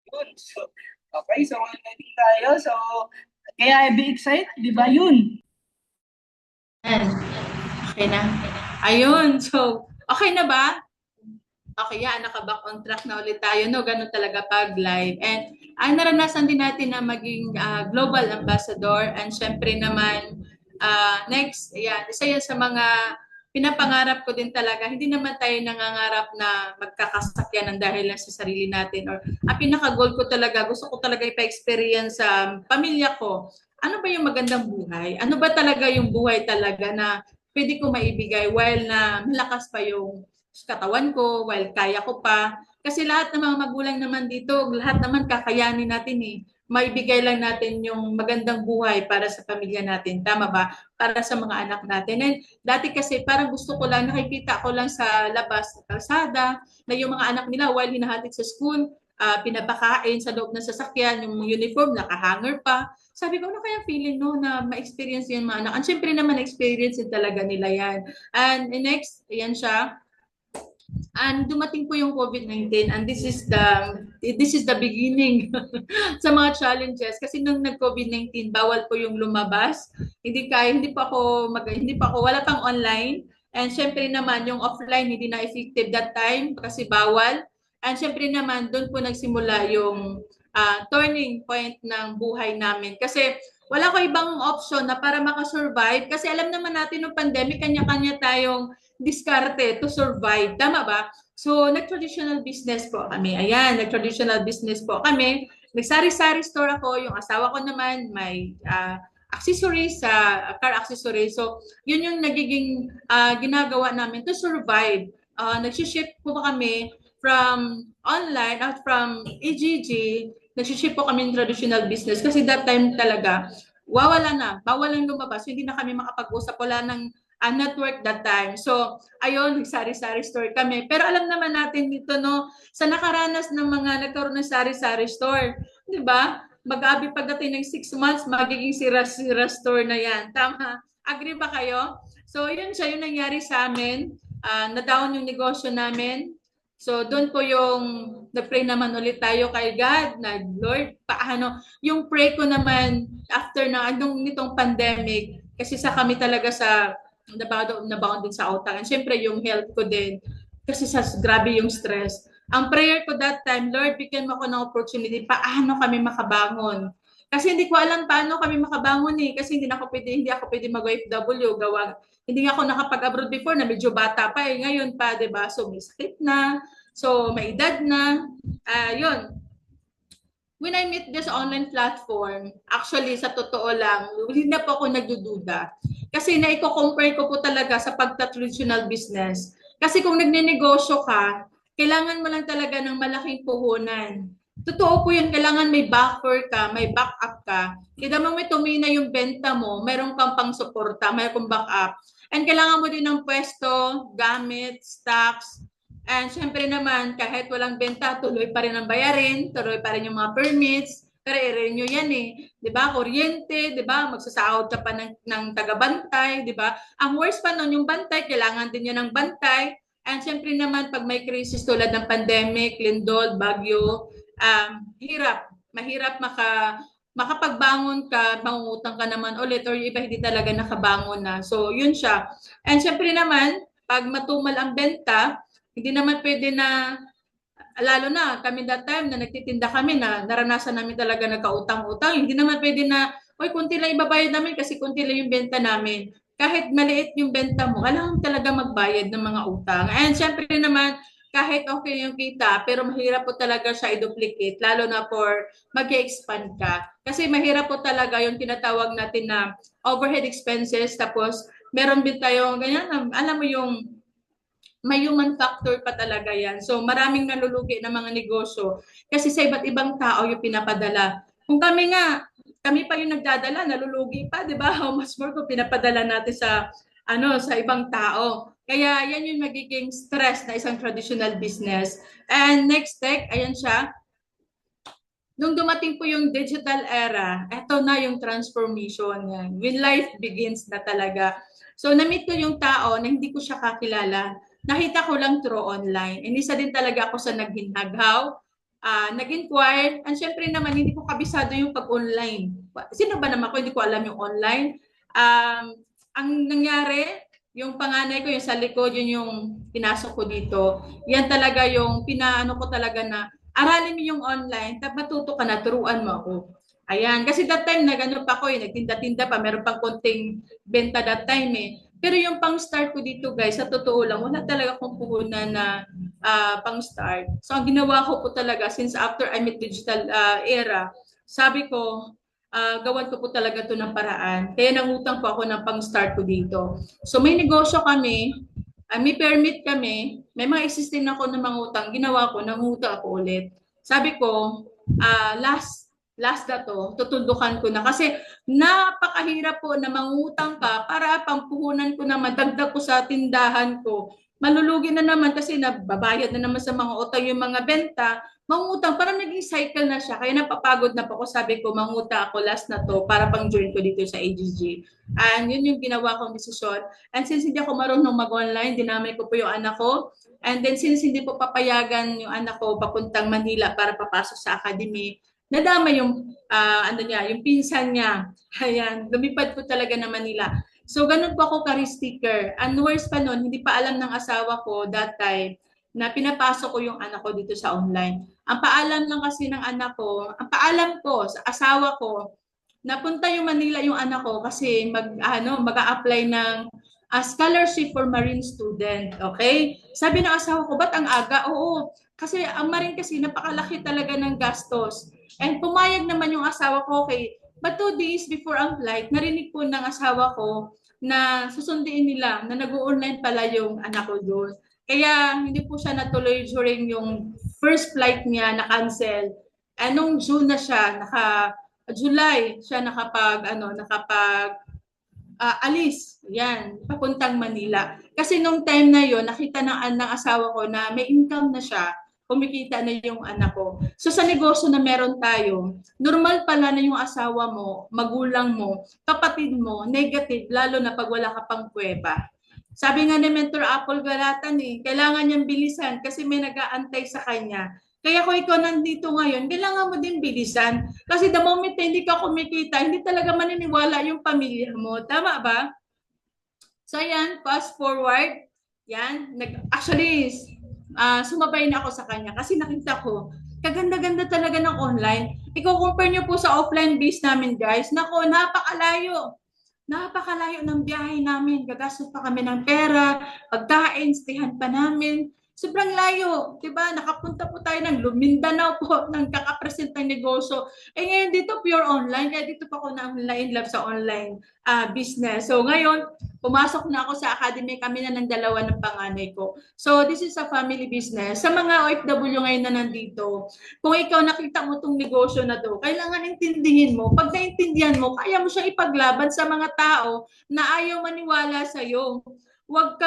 Yun. So, okay, so ready tayo. So, kaya be excited, di ba yun? Okay na. Ayun. So, okay na ba? Okay, yan. Naka-back on track na ulit tayo. No, ganun talaga pag live. And naranasan din natin na maging global ambassador. And syempre naman, next, yan. Isa yan sa mga pinapangarap ko din talaga. Hindi naman tayo nangangarap na magkakasakyanan dahil lang sa sarili natin. Or ang pinaka-goal ko talaga, gusto ko talaga ipa-experience sa pamilya ko. Ano ba yung magandang buhay? Ano ba talaga yung buhay talaga na pwede ko maibigay while na malakas pa yung katawan ko, while kaya ko pa. Kasi lahat ng mga magulang naman dito, lahat naman kakayanin natin eh. Maibigay lang natin yung magandang buhay para sa pamilya natin. Tama ba? Para sa mga anak natin. And dati kasi parang gusto ko lang, nakikita ko lang sa labas, sa kalsada, na yung mga anak nila while hinahatid sa school, pinapakain sa loob ng sasakyan, yung uniform, nakahanger pa. Sabi ko, ano kaya feeling no na ma-experience yung mga anak? And syempre naman, experience din talaga nila yan. And next, ayan siya. And dumating po yung COVID-19 and this is the beginning sa mga challenges kasi nung nag-COVID-19 bawal po yung lumabas. Hindi pa ako wala pang online. And syempre naman yung offline hindi na effective that time kasi bawal. And syempre naman doon po nagsimula yung turning point ng buhay namin kasi wala ko ibang option na para makasurvive kasi alam naman natin ng pandemic kanya-kanya tayong diskarte to survive. Tama ba? So, nag-traditional business po kami. Ayan, nag-traditional business po kami. Nag-sari-sari store ako. Yung asawa ko naman may accessories, car accessories. So, yun yung nagiging ginagawa namin to survive. Nag-ship po kami from online at from EGG, nagsiship po kami ng traditional business kasi that time talaga, bawal lang lumabas, hindi na kami makapag-usap, wala ng network that time. So, ayun, sari-sari store kami. Pero alam naman natin dito, no, sa nakaranas ng mga nagkaroon ng sari-sari store, di ba? Mag-abi pagdating ng 6 months, magiging sira-sira store na yan. Tama? Agree ba kayo? So, yun siya, yung nangyari sa amin. Na-down yung negosyo namin. So, doon po yung na-pray naman ulit tayo kay God na, Lord, paano? Yung pray ko naman after na nitong pandemic, kasi sa kami talaga sa nabaon din sa utang. And syempre, yung health ko din, kasi sa grabe yung stress. Ang prayer ko that time, Lord, bigyan mo ako ng opportunity, paano kami makabangon? Kasi hindi ko alam paano kami makabangon kasi hindi ako pwede mag-OFW, hindi nga ako nakapag-abroad before na medyo bata pa ngayon pa, 'di ba? So may sakit na, so may edad na. Yun. When I meet this online platform, actually sa totoo lang, hindi na po ako nagdududa. Kasi naiko-compare ko po talaga sa pagta-traditional business. Kasi kung nagnenegosyo ka, kailangan mo lang talaga ng malaking puhunan. Totoo po yun, kailangan may backer ka, may backup ka. Kaya naman may tumina yung benta mo, mayroon kang pang-suporta, mayroon kang backup. And kailangan mo din ng pwesto, gamit, stocks, and syempre naman, kahit walang benta, tuloy pa rin ang bayarin, tuloy pa rin yung mga permits, pero i-renew yan di ba? Kuryente, di ba? Magsasahod ka pa ng taga-bantay, di ba? Ang worst pa nun, yung bantay, kailangan din yun ng bantay. And syempre naman, pag may krisis tulad ng pandemic, lindol, bagyo, mahirap makapagbangon ka, mangungutang ka naman ulit, or iba hindi talaga nakabangon na. So, yun siya. And syempre naman, pag matumal ang benta, hindi naman pwede na, lalo na kami that time na nagtitinda kami na naranasan namin talaga nagkautang-utang, hindi naman pwede na, oy, kunti lang ibabayad namin kasi kunti lang yung benta namin. Kahit maliit yung benta mo, kailangan talaga magbayad ng mga utang. And syempre naman, kahit okay yung kita, pero mahirap po talaga siya i-duplicate, lalo na for mag-expand ka. Kasi mahirap po talaga yung tinatawag natin na overhead expenses, tapos meron din tayong ganyan, alam mo yung may human factor pa talaga yan. So maraming nalulugi ng mga negosyo kasi sa iba't ibang tao yung pinapadala. Kung kami pa yung nagdadala, nalulugi pa, di ba? How much more kung pinapadala natin sa ibang tao. Kaya yan yung magiging stress na isang traditional business. And next tech, ayan siya. Nung dumating po yung digital era, eto na yung transformation. Yan. When life begins na talaga. So na-meet ko yung tao na hindi ko siya kakilala. Nakita ko lang through online. And isa din talaga ako sa naghinaghaw, nag-inquire. And syempre naman, hindi ko kabisado yung pag-online. Sino ba naman ako? Hindi ko alam yung online. Ang nangyari, yung panganay ko, yung sa likod, yun yung pinasok ko dito. Yan talaga yung pinaano ko talaga na aralin mo yung online, tapos matuto ka na, turuan mo ako. Ayan, kasi that time, pa ako nagtinda-tinda pa, meron pang konting benta that time Pero yung pang-start ko dito guys, sa totoo lang, wala talaga akong puhunan na pang-start. So ang ginawa ko po talaga, since after I met digital era, sabi ko, gawan ko po talaga to ng paraan. Kaya nangutang po ako ng pang-start ko dito. So may negosyo kami, may permit kami, may mga existing na ako ng mga utang, ginawa ko, nangutang ako ulit. Sabi ko, last na to, tutundukan ko na. Kasi napakahirap po na mangutang ka para pampuhunan ko na madagdag ko sa tindahan ko. Malulugi na naman kasi nababayad na naman sa mga utang yung mga benta, mangutang, parang naging cycle na siya. Kaya napapagod na po ako, sabi ko, mangutang ako, last na to, para pang join ko dito sa AGG. And yun yung ginawa kong desisyon. And since hindi ako marunong mag-online, dinamay ko po yung anak ko. And then since hindi po papayagan yung anak ko papuntang Manila para papasok sa academy, nadama yung yung pinsan niya. Ayan, lumipad po talaga na Manila. So ganun po ako ka-sticker. And worse pa noon, hindi pa alam ng asawa ko that time na pinapasok ko yung anak ko dito sa online. Ang paalam lang kasi ng anak ko, ang paalam ko sa asawa ko, napunta yung Manila yung anak ko kasi mag-a-apply ng scholarship for marine student. Okay? Sabi ng asawa ko, ba't ang aga? Oo, kasi ang marine kasi napakalaki talaga ng gastos. And pumayag naman yung asawa ko, okay, but 2 days before ang flight, narinig po ng asawa ko na susundiin nila na nag-online pala yung anak ko doon. Kaya hindi po siya natuloy during yung first flight niya na cancel. Nung June na siya, July siya nakapag alis. Yan, papuntang Manila. Kasi nung time na yon nakita ng asawa ko na may income na siya, kumikita na yung anak ko. So sa negosyo na meron tayo, normal pala na yung asawa mo, magulang mo, kapatid mo, negative, lalo na pag wala ka pang kuweba. Sabi nga ni Mentor Apple Galatan kailangan niyang bilisan kasi may nag-aantay sa kanya. Kaya kung ikaw nandito ngayon, kailangan mo din bilisan. Kasi the moment na hindi ka kumikita, hindi talaga maniniwala yung pamilya mo. Tama ba? So yan, fast forward. Yan, actually, sumabay na ako sa kanya kasi nakita ko, kaganda-ganda talaga ng online. Iko-compare niyo po sa offline base namin, guys. Nako, napakalayo. Napakalayo ng biyahe namin. Gagastos pa kami ng pera, pagkain, stayhan pa namin. Sobrang layo, 'di ba? Nakapunta po tayo ng Mindanao po ng kakapresent ng negosyo. Ngayon dito pure online, kaya dito pa ako na in love sa online business. So ngayon, pumasok na ako sa academy, kami na ng dalawa ng panganay ko. So this is a family business. Sa mga OFW ngayon na nandito, kung ikaw nakita mo tong negosyo na to, kailangan intindihin mo. Pag naintindihan mo, kaya mo siyang ipaglaban sa mga tao na ayaw maniwala sa iyo. Wag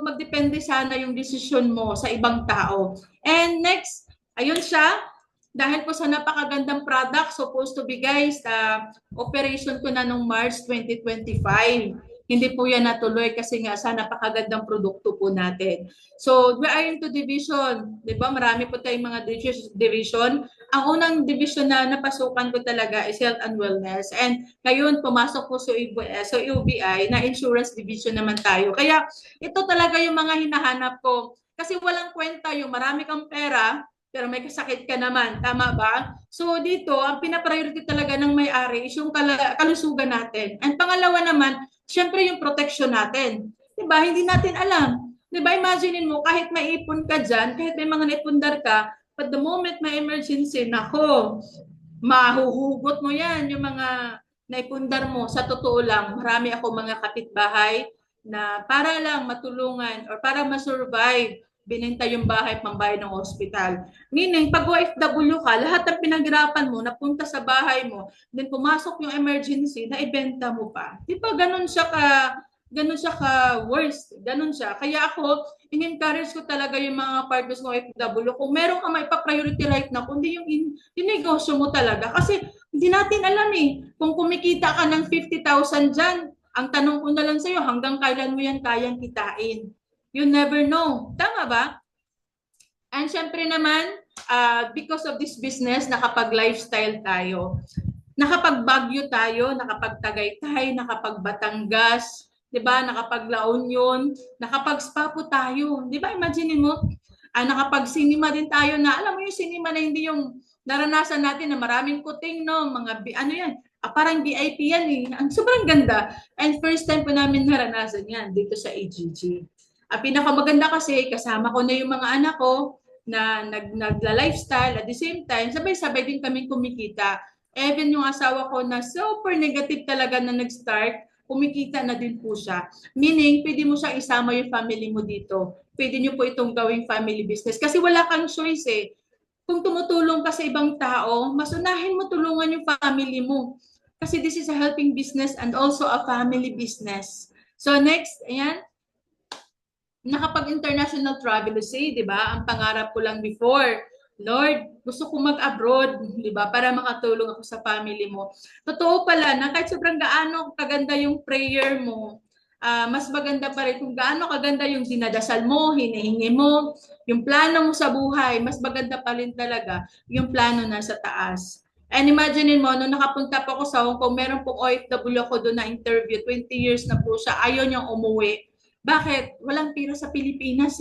magdepende sana yung desisyon mo sa ibang tao. And next, ayun siya. Dahil po sa napakagandang product, supposed to be guys, operation ko na nung March 2025. Hindi po yan natuloy kasi nga sa napakagandang produkto po natin. So, we are into division. Di ba? Marami po tayong mga division. Ang unang division na napasukan ko talaga is health and wellness. And ngayon, pumasok po sa UBI na insurance division naman tayo. Kaya ito talaga yung mga hinahanap ko. Kasi walang kwenta yung marami kang pera, pero may kasakit ka naman. Tama ba? So dito, ang pinapriority talaga ng may-ari is yung kalusugan natin. And pangalawa naman, syempre yung protection natin. Diba? Hindi natin alam. Diba? Imaginein mo, kahit may ipon ka dyan, kahit may mga naipundar ka, but the moment may emergency, nako, mahuhugot mo yan, yung mga naipundar mo. Sa totoo lang, marami ako mga kapitbahay na para lang matulungan or para masurvive, binenta yung bahay pambayad ng hospital. Meaning, pag OFW ka, lahat ng pinaghirapan mo, napunta sa bahay mo, then pumasok yung emergency, na ibenta mo pa. Di ba ganun siya ka worst. Ganun siya. Kaya ako, in-encourage ko talaga yung mga partners ng OFW. Kung meron ka maipa-priority right na, kundi yung negosyo mo talaga. Kasi hindi natin alam kung kumikita ka ng 50,000 dyan, ang tanong ko na lang sa'yo, hanggang kailan mo yan kayang kitain? You never know. Tama ba? And syempre naman, because of this business, nakapag-lifestyle tayo. Nakapag-Baguio tayo, nakapag-Tagaytay, nakapag-Batangas, 'di ba? Nakapag-La Union, nakapag-spa po tayo. 'Di ba? Imagine mo, nakapag-cinema din tayo na alam mo yung cinema na hindi yung naranasan natin na maraming kuting, no, mga ano yan, parang VIP yan Ang sobrang ganda. And first time po namin naranasan yan dito sa AGG. Pinakamaganda kasi kasama ko na yung mga anak ko na nagla-lifestyle at the same time sabay-sabay din kaming kumikita. Even yung asawa ko na super negative talaga na nag-start, kumikita na din po siya. Meaning, pwede mo siyang isama yung family mo dito. Pwede niyo po itong gawing family business. Kasi wala kang choice Kung tumutulong ka sa ibang tao, mas unahin mo tulungan yung family mo. Kasi this is a helping business and also a family business. So next, ayan. Nakapag-international travel say, 'di ba? Ang pangarap ko lang before, Lord, gusto ko mag-abroad, 'di ba? Para makatulong ako sa family mo. Totoo pala na kahit sobrang gaano kaganda yung prayer mo, mas maganda pa rin kung gaano kaganda yung dinadasal mo, hinihingi mo, yung plano mo sa buhay, mas maganda pa rin talaga yung plano na sa taas. And imagine mo, nung nakapunta po ako sa Hong Kong, meron pong OFW ako doon na interview, 20 years na po siya, ayaw niyang umuwi. Bakit? Walang pira sa Pilipinas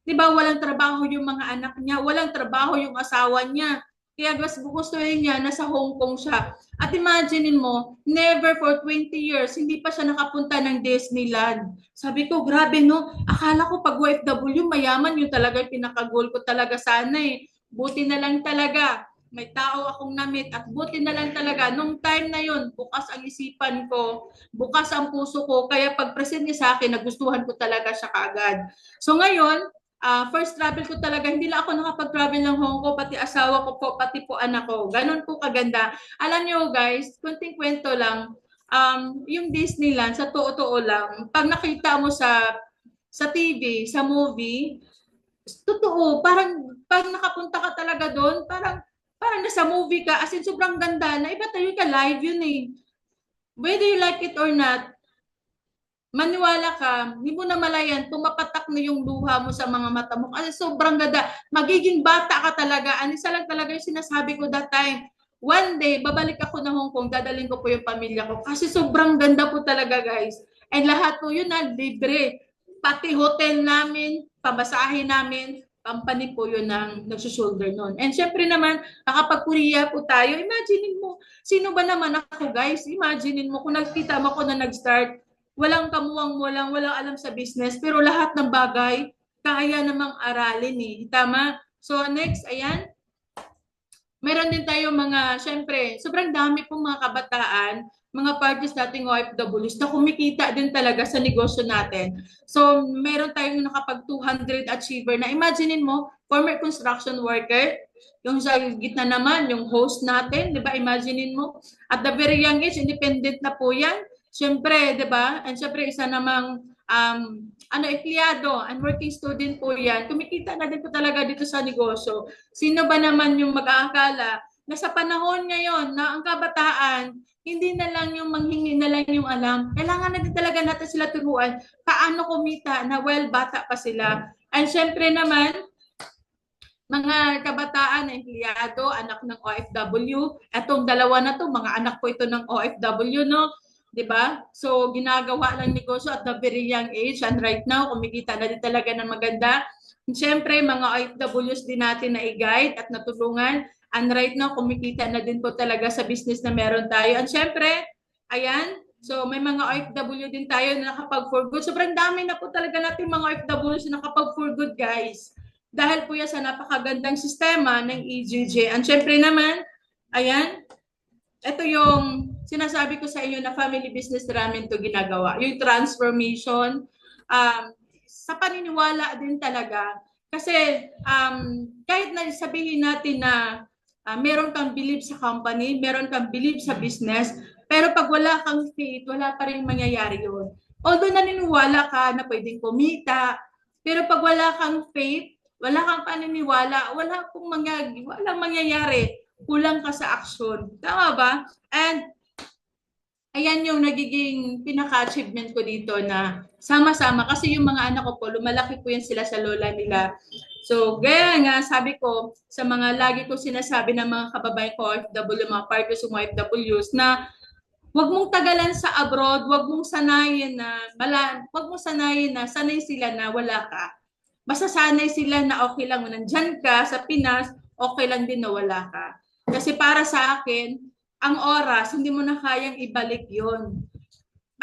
Di ba walang trabaho yung mga anak niya, walang trabaho yung asawa niya. Kaya gusto niya, nasa Hong Kong siya. At imagine mo, never for 20 years, hindi pa siya nakapunta ng Disneyland. Sabi ko, grabe no, akala ko pag OFW, mayaman yun talaga, pinaka-goal ko talaga sana Buti na lang talaga, may tao akong na-meet at buti na lang talaga, nung time na yun, bukas ang isipan ko, bukas ang puso ko, kaya pag-present niya sa akin, nagustuhan ko talaga siya kaagad. So ngayon, first travel ko talaga, hindi lang ako nakapag-travel ng Hong Kong, pati asawa ko po, pati po anak ko. Ganon po kaganda. Alam nyo guys, kunting kwento lang, yung Disneyland, sa totoo lang, pag nakita mo sa TV, sa movie, totoo, parang pag nakapunta ka talaga doon, parang nasa movie ka, as in sobrang ganda na iba tayo ka live yun eh. Whether you like it or not, maniwala ka, hindi mo na malayan, tumapatak na yung luha mo sa mga mata mo. Kasi sobrang ganda. Magiging bata ka talaga. Isa lang talaga yung sinasabi ko that time. One day, babalik ako na Hong Kong, dadalhin ko po yung pamilya ko. Kasi sobrang ganda po talaga, guys. And lahat po yun na libre. Pati hotel namin, pamasahe namin, company po yun ang nagsusolder nun. And syempre naman, nakapag-Korea po tayo, imaginein mo, sino ba naman ako, guys? Imaginein mo, kung nagkita mo ako na nag-start, walang kamuwang mo lang, walang alam sa business, pero lahat ng bagay, kaya namang aralin eh. Tama? So next, ayan. Meron din tayo mga, syempre, sobrang dami pong mga kabataan, mga parties nating OFWs na kumikita din talaga sa negosyo natin. So, meron tayong nakapag 200 achiever na imaginein mo, former construction worker, yung sa gitna naman, yung host natin, di ba? Imaginein mo, at the very young age, independent na po yan. Siyempre, di ba? And siyempre, isa namang empleyado and working student po yan. Kumikita na din po talaga dito sa negosyo. Sino ba naman yung mag-aakala na sa panahon ngayon na ang kabataan, hindi na lang yung manghingi na lang yung alam. Kailangan na din talaga natin sila turuan paano kumita na well bata pa sila. And syempre naman, mga kabataan na empleyado, anak ng OFW, etong dalawa na to, mga anak po ito ng OFW, no? 'Di ba? So ginagawa lang negosyo at the very young age and right now kumikita na din talaga ng maganda. Siyempre mga OFWs din natin na i-guide at natulungan and right now kumikita na din po talaga sa business na meron tayo. And siyempre, ayan, so may mga OFW din tayo na nakapag for good. Sobrang dami na po talaga natin mga OFWs na nakapag for good, guys. Dahil po yan sa napakagandang sistema ng EJJ. And siyempre naman, ayan, ito yung sinasabi ko sa inyo na family business namin to ginagawa. Yung transformation, sa paniniwala din talaga. Kasi kahit na sabihin natin na meron kang believe sa company, meron kang believe sa business, pero pag wala kang faith, wala pa rin mangyayari yun. Although naniniwala ka na pwedeng kumita, pero pag wala kang faith, wala kang paniniwala, walang mangyayari. Kulang ka sa action. Tama ba? And ayan yung nagiging pinaka-achievement ko dito na sama-sama. Kasi yung mga anak ko po, lumalaki po yan sila sa lola nila. So, gaya nga, sabi ko, sa mga lagi ko sinasabi ng mga kababayan ko, OFW, mga partners ng OFWs, na huwag mong tagalan sa abroad, huwag mong sanayin na sanay sila na wala ka. Basta sanay sila na okay lang nandyan ka sa Pinas, okay lang din na wala ka. Kasi para sa akin, ang oras, hindi mo na kayang ibalik yon.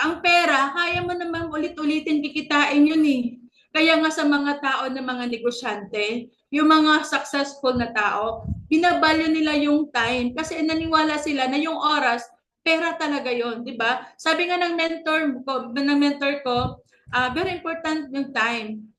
Ang pera, kaya mo naman ulit-ulitin kikitain yun eh. Kaya nga sa mga tao na mga negosyante, yung mga successful na tao, binabalyo nila yung time kasi naniwala sila na yung oras, pera talaga yon, di ba? Sabi nga ng mentor ko, very important yung time.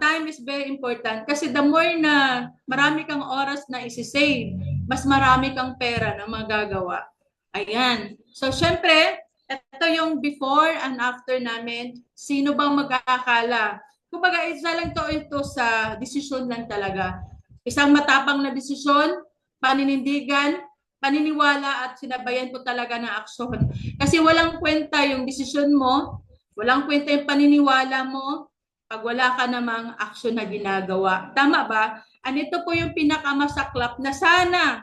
Time is very important kasi the more na marami kang oras na isi-save, mas marami kang pera na magagawa. Ayan. So, syempre, ito yung before and after namin. Sino bang mag-aakala? Kumbaga, isa lang ito sa desisyon lang talaga. Isang matapang na desisyon, paninindigan, paniniwala at sinabayan ko talaga ng aksyon. Kasi walang kwenta yung desisyon mo, walang kwenta yung paniniwala mo, pag wala ka namang aksyon na ginagawa. Tama ba? Ito po yung pinakamasaklap na sana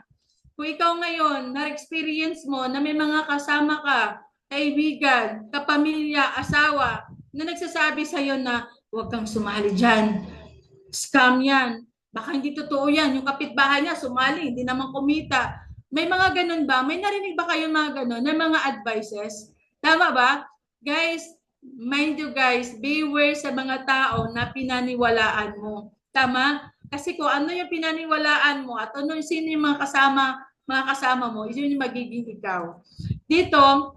kung ikaw ngayon na-experience mo na may mga kasama ka, kaibigan, kapamilya, asawa, na nagsasabi sa'yo na huwag kang sumali dyan. Scam yan. Baka hindi totoo yan. Yung kapitbahay niya sumali, hindi naman kumita. May mga ganun ba? May narinig ba kayong mga ganun na mga advices? Tama ba? Guys, mind you guys, beware sa mga tao na pinaniwalaan mo. Tama? Kasi kung ano yung pinaniwalaan mo at ano sino yung mga kasama mo, yun yung magiging ikaw. Dito,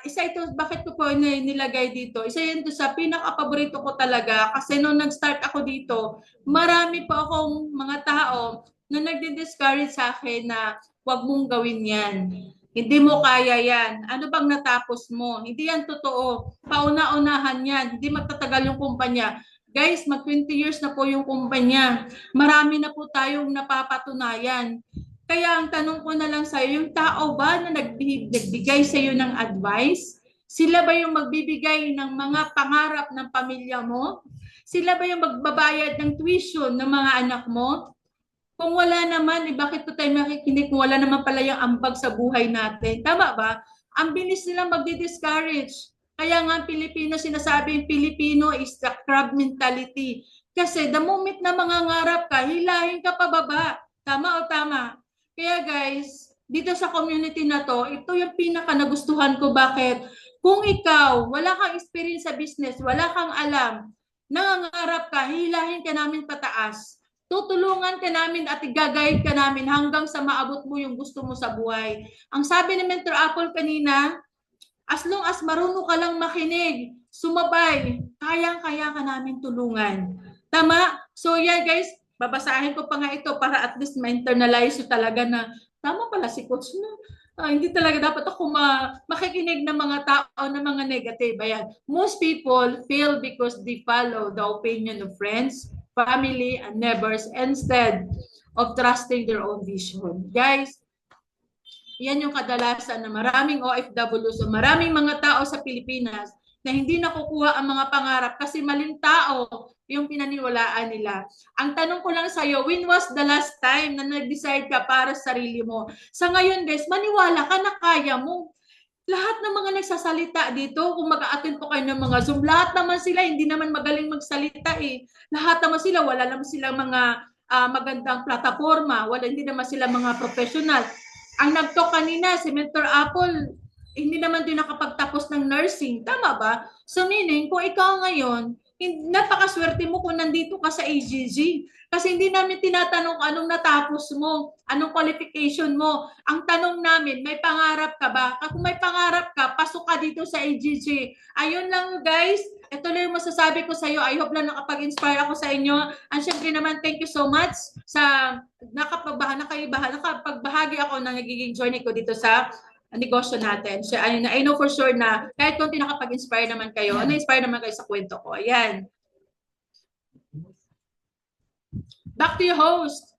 isa ito, bakit ko po nilagay dito? Isa yun sa pinaka-paborito ko talaga kasi nung nag-start ako dito, marami pa akong mga tao na nagdi-discourage sa akin na wag mong gawin yan. Hindi mo kaya yan. Ano bang natapos mo? Hindi yan totoo. Pauna-unahan yan. Hindi magtatagal yung kumpanya. Guys, mag 20 years na po yung kumpanya. Marami na po tayong napapatunayan. Kaya ang tanong ko na lang sa'yo, yung tao ba na nagbigay sa'yo ng advice? Sila ba yung magbibigay ng mga pangarap ng pamilya mo? Sila ba yung magbabayad ng tuition ng mga anak mo? Kung wala naman, bakit pa tayo makikinig kung wala naman pala yung ambag sa buhay natin? Tama ba? Ang bilis nilang magdi-discourage. Kaya nga ang Pilipino, sinasabi yung Pilipino is the crab mentality. Kasi the moment na mangangarap ka, hilahin ka pababa. Tama o tama? Kaya guys, dito sa community na to, ito yung pinaka nagustuhan ko. Bakit? Kung ikaw, wala kang experience sa business, wala kang alam, nangangarap ka, hilahin ka namin pataas. Tutulungan ka namin at i-guide ka namin hanggang sa maabot mo yung gusto mo sa buhay. Ang sabi ni Mentor Apple kanina, as long as marunong ka lang makinig, sumabay, kayang-kaya ka namin tulungan. Tama? So yeah guys, babasahin ko pa nga ito para at least ma-internalize yung talaga na tama pala si Coach no. Hindi talaga dapat ako makikinig ng mga tao na mga negative. Ayan. Most people fail because they follow the opinion of friends, family, and neighbors instead of trusting their own vision. Guys, yan yung kadalasan na maraming OFWs o maraming mga tao sa Pilipinas na hindi nakukuha ang mga pangarap kasi maling tao yung pinaniwalaan nila. Ang tanong ko lang sa'yo, when was the last time na nag-decide ka para sa sarili mo? Sa ngayon guys, maniwala ka na kaya mo. Lahat ng mga nagsasalita dito, kung mag-a-attend po kayo ng mga Zoom, lahat naman sila hindi naman magaling magsalita eh. Lahat naman sila, wala naman sila mga magandang plataforma, hindi naman sila mga professional. Ang nag-talk kanina, si Mentor Apple, hindi naman din nakapagtapos ng nursing. Tama ba? So meaning, kung ikaw ngayon, napakaswerte mo kung nandito ka sa AGG. Kasi hindi namin tinatanong anong natapos mo, anong qualification mo. Ang tanong namin, may pangarap ka ba? Kung may pangarap ka, pasok ka dito sa AGG. Ayun lang guys. Ito lang yung masasabi ko sa iyo. I hope lang nakapag-inspire ako sa inyo. And syempre naman, thank you so much sa nakapagbahagi ako ng nagiging journey ko dito sa negosyo natin. So, I know for sure na kahit konti nakapag-inspire naman kayo, na-inspire naman kayo sa kwento ko. Ayan. Back to your host.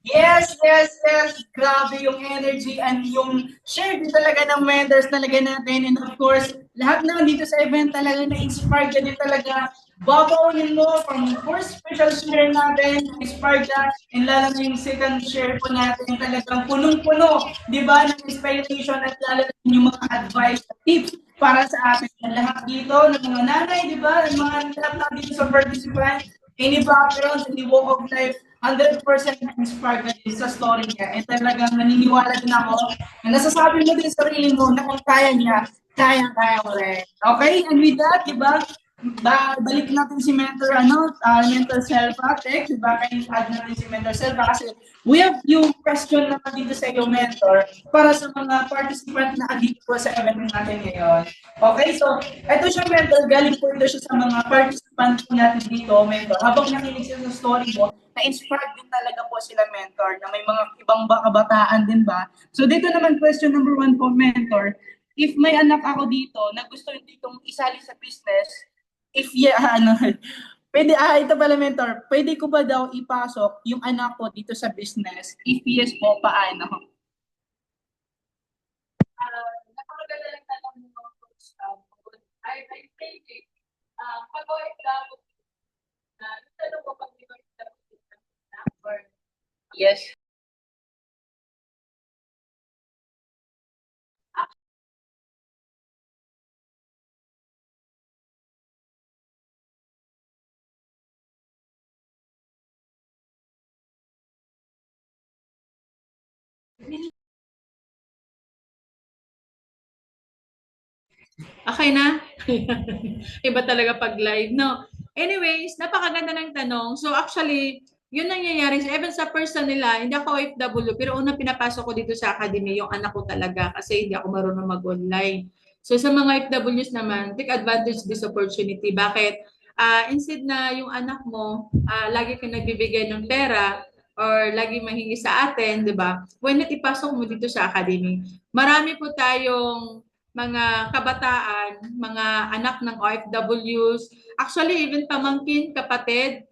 Yes, yes, yes. Grabe yung energy and yung share din talaga ng mentors talaga natin. And of course, lahat na dito sa event talaga na-inspire ka din talaga. Babaunin mo from first special share natin, inspired ka, and lalo na yung second share po natin talagang punong-puno, di ba, ng inspiration at lalo na yung mga advice, tips para sa atin. Lahat dito, ng mga nanay, di ba, ng mga lahat na dito sa participants, any backgrounds, any walk of life, 100% inspired na din sa story niya. And talagang naniniwala din ako na nasasabi mo din sa sarili mo na kung kaya niya, kaya mo rin. Okay? And with that, di ba, balik natin si Mentor, Mentor Selva, Tech, di ba? Kaya add natin si Mentor Selva kasi we have few question naman dito sa iyo, Mentor, para sa mga participant na dito po sa event natin ngayon. Okay, so ito siya, Mentor, galing po ito siya sa mga participant po natin dito, Mentor. Habang nakinig sila sa story mo, na-inspired din talaga po sila, Mentor, na may mga ibang kabataan din ba? So dito naman, question number 1 po, Mentor. If may anak ako dito na gusto ditong isali sa business, if pwede, ito pala, Mentor, pwede ko ba daw ipasok yung anak ko dito sa business? If yes po, paano? Napakaganda lang tanong mo, Coach. I think, pag-OFW, tanong ko pag Yes. Okay na? Iba talaga pag live, no? Anyways, napakaganda ng tanong. So actually, yun nangyayari. Even sa person nila, hindi ako OFW, pero unang pinapasok ko dito sa academy, yung anak ko talaga kasi hindi ako marunong mag-online. So sa mga OFWs naman, take advantage this opportunity. Bakit? Instead na yung anak mo, lagi kang nagbibigay ng pera or lagi manghingi sa atin, di ba? Why not ipasok mo dito sa academy? Marami po tayong mga kabataan, mga anak ng OFWs, actually even pamangkin, kapatid,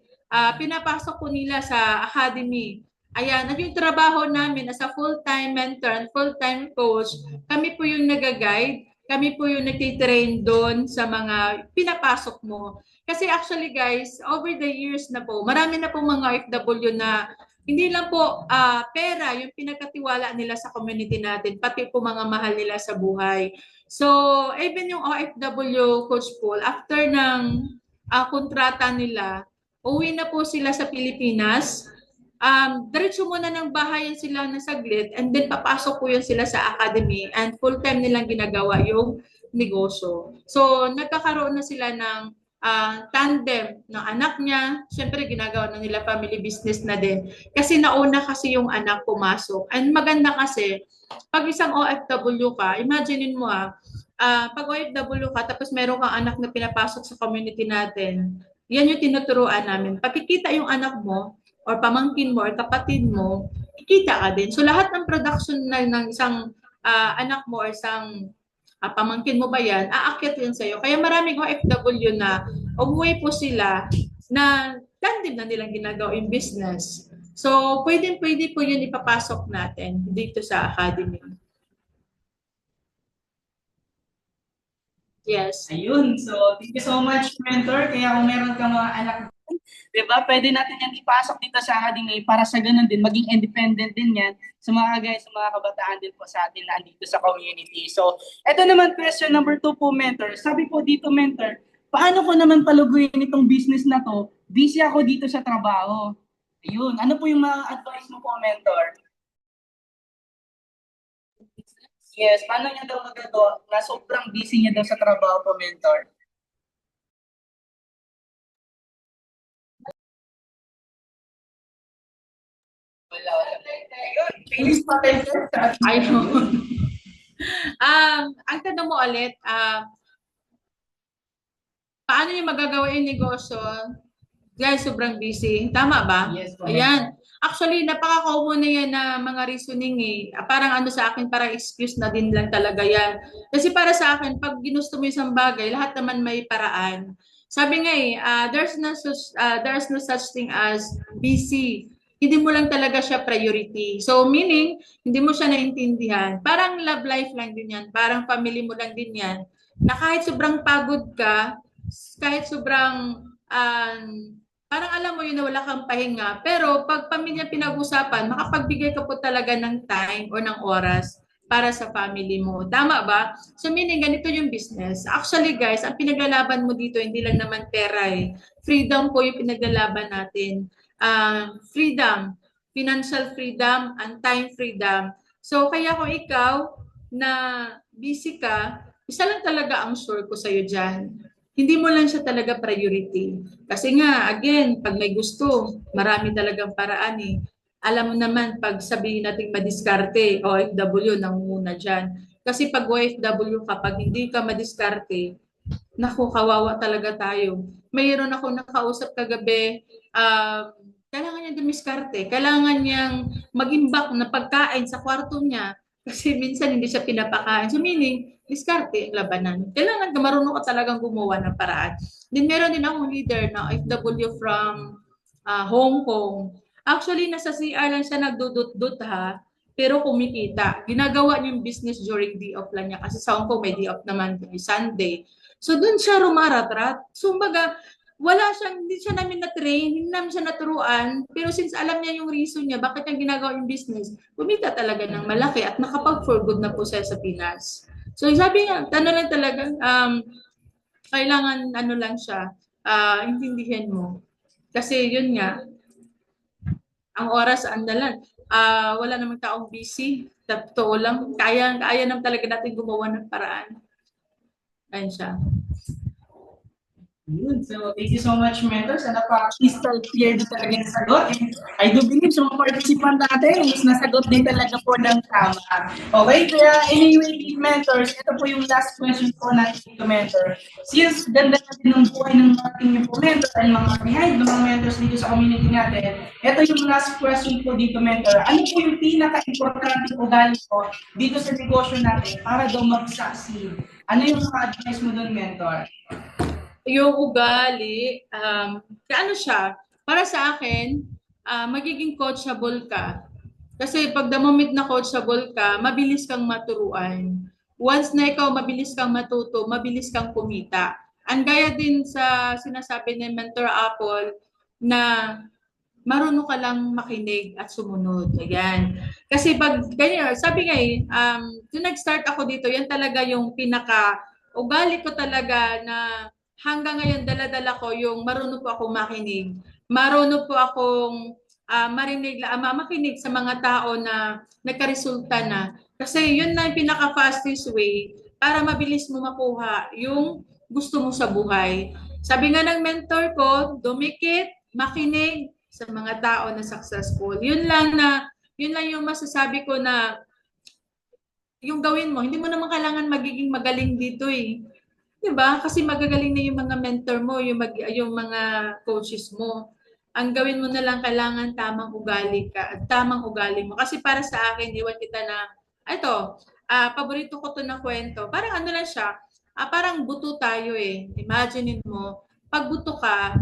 pinapasok ko nila sa academy. Ayan, at yung trabaho namin as a full-time mentor and full-time coach, kami po yung nag-guide, kami po yung nagtitrain doon sa mga pinapasok mo. Kasi actually guys, over the years na po, marami na po mga OFW na hindi lang po pera yung pinagkatiwala nila sa community natin, pati po mga mahal nila sa buhay. So, even yung OFW Coach Paul, after ng kontrata nila, uwi na po sila sa Pilipinas. Diretso muna ng bahayan sila na saglit and then papasok po yun sila sa academy and full-time nilang ginagawa yung negosyo. So, nagkakaroon na sila ng tandem ng anak niya. Siyempre, ginagawa na nila family business na din. Kasi nauna kasi yung anak pumasok. And maganda kasi, pag isang OFW ka, imaginein mo pag OFW ka, tapos meron kang anak na pinapasok sa community natin, yan yung tinuturuan namin. Pagkikita yung anak mo, or pamangkin mo, or kapatid mo, kikita ka din. So lahat ng production na ng isang anak mo, or isang pamangkin mo ba yan, aakyat yun sa'yo. Kaya maraming OFW na umuwi po sila na tandem na nilang ginagawa yung business. So, pwede po yun ipapasok natin dito sa academy. Yes. Ayun. So, thank you so much, mentor. Kaya kung meron ka mga anak, di ba, pwede natin yan ipasok dito sa academy para sa ganun din, maging independent din yan sa mga guys, sa mga kabataan din po sa atin na andito sa community. So, eto naman question number 2 po, mentor. Sabi po dito, mentor, paano ko naman paluguin itong business na to? Busy ako dito sa trabaho. Ayun. Ano po yung mga advice mo po, mentor? Yes, paano niya daw magagawa na sobrang busy niya daw sa trabaho po, mentor? Wala. Ayun, Feliz Patente. Ayun. Ang tanong mo ulit, paano niya magagawa yung negosyo? Guys, sobrang busy. Tama ba? Yes, po. Ayan. Actually, napaka-common na yan na mga reasoning eh. Parang ano sa akin, parang excuse na din lang talaga yan. Kasi para sa akin, pag ginusto mo isang bagay, lahat naman may paraan. Sabi nga there's no such thing as busy. Hindi mo lang talaga siya priority. So meaning, hindi mo siya naintindihan. Parang love life lang din yan. Parang family mo lang din yan. Na kahit sobrang pagod ka, kahit sobrang parang alam mo yun na wala kang pahinga. Pero pag pamilya pinag-usapan, makapagbigay ka po talaga ng time o ng oras para sa family mo. Tama ba? So meaning, ganito yung business. Actually guys, ang pinaglalaban mo dito, hindi lang naman pera eh. Freedom po yung pinaglalaban natin. Freedom, financial freedom, and time freedom. So kaya kung ikaw na busy ka, isa lang talaga ang sure ko sa'yo dyan. Hindi mo lang siya talaga priority. Kasi nga, again, pag may gusto, marami talagang paraan eh. Alam mo naman, pag sabihin natin madiskarte, OFW, nangunguna dyan. Kasi pag OFW ka, pag hindi ka madiskarte, naku, kawawa talaga tayo. Mayroon ako nakausap kagabi, kailangan niya dumiskarte. Kailangan niyang mag-imbak na pagkain sa kwarto niya kasi minsan hindi siya pinapakain. So meaning, diskarte ang labanan. Kailangan ka marunong ka talagang gumawa ng paraan. Then meron din akong leader na OFW from Hong Kong. Actually, nasa CR lang siya nagdudut-dut ha, pero kumikita. Ginagawa niya yung business during day off lang niya kasi sa Hong Kong may day off naman, Sunday. So doon siya rumaratrat. So baga, hindi siya namin na-train, hindi namin siya naturuan, pero since alam niya yung reason niya, bakit niya ginagawa yung business, kumita talaga ng malaki at nakapag-for good na po siya sa Pinas. So sabi nga, lang talaga, kailangan ano lang siya, intindihin mo. Kasi yun nga, ang oras andalan. Wala namang taong busy. Totoo lang, kaya naman talaga natin gumawa ng paraan. Ayan siya. Yun. So, thank you so much, Mentor. Sa napaka-crystal clear din talaga yung sagot. And I do believe sa mga participant natin is nasagot din talaga po ng tama. Okay, kaya anyway, mentors, ito po yung last question po natin dito, Mentor. Since ganda natin ng buhay ng ating po mentor and mga behind ng mga mentors dito sa community natin, ito yung last question po dito, Mentor. Ano po yung pinaka-importante ugali po dito sa negosyo natin para daw mag-succeed? Ano yung mga advice mo doon, Mentor? Yung ugali, ano siya, para sa akin, magiging coachable ka. Kasi pag the moment na coachable ka, mabilis kang maturuan. Once na ikaw mabilis kang matuto, mabilis kang kumita. Ang gaya din sa sinasabi ni Mentor Apple na marunong ka lang makinig at sumunod. Ayan. Kasi pag ganyan, sabi nga nung nag-start ako dito, yan talaga yung ugali ko talaga na hanggang ngayon dala-dala ko yung marunong po akong makinig. Marunong po akong makinig sa mga tao na nagkaresulta na. Kasi yun na yung pinaka-fastest way para mabilis mo makuha yung gusto mo sa buhay. Sabi nga ng mentor ko, dumikit, makinig sa mga tao na successful. Yun lang yung masasabi ko na yung gawin mo. Hindi mo naman kailangan magiging magaling dito eh. 'Di ba? Kasi magagaling na yung mga mentor mo, yung mga coaches mo. Ang gawin mo na lang kailangan tamang ugali ka at tamang ugali mo. Kasi para sa akin, iwan kita na, paborito ko to na kwento. Parang ano lang siya, parang buto tayo eh. Imaginein mo, pag buto ka,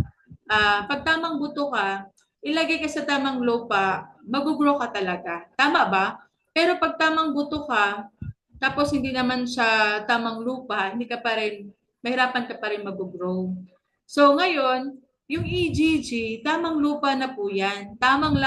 pag tamang buto ka, ilagay ka sa tamang lupa, mag-grow ka talaga. Tama ba? Pero pag tamang buto ka, tapos hindi naman siya tamang lupa, hindi ka pa rin, mahirapan ka pa rin mag-grow. So ngayon, yung EGG, tamang lupa na po yan. Tamang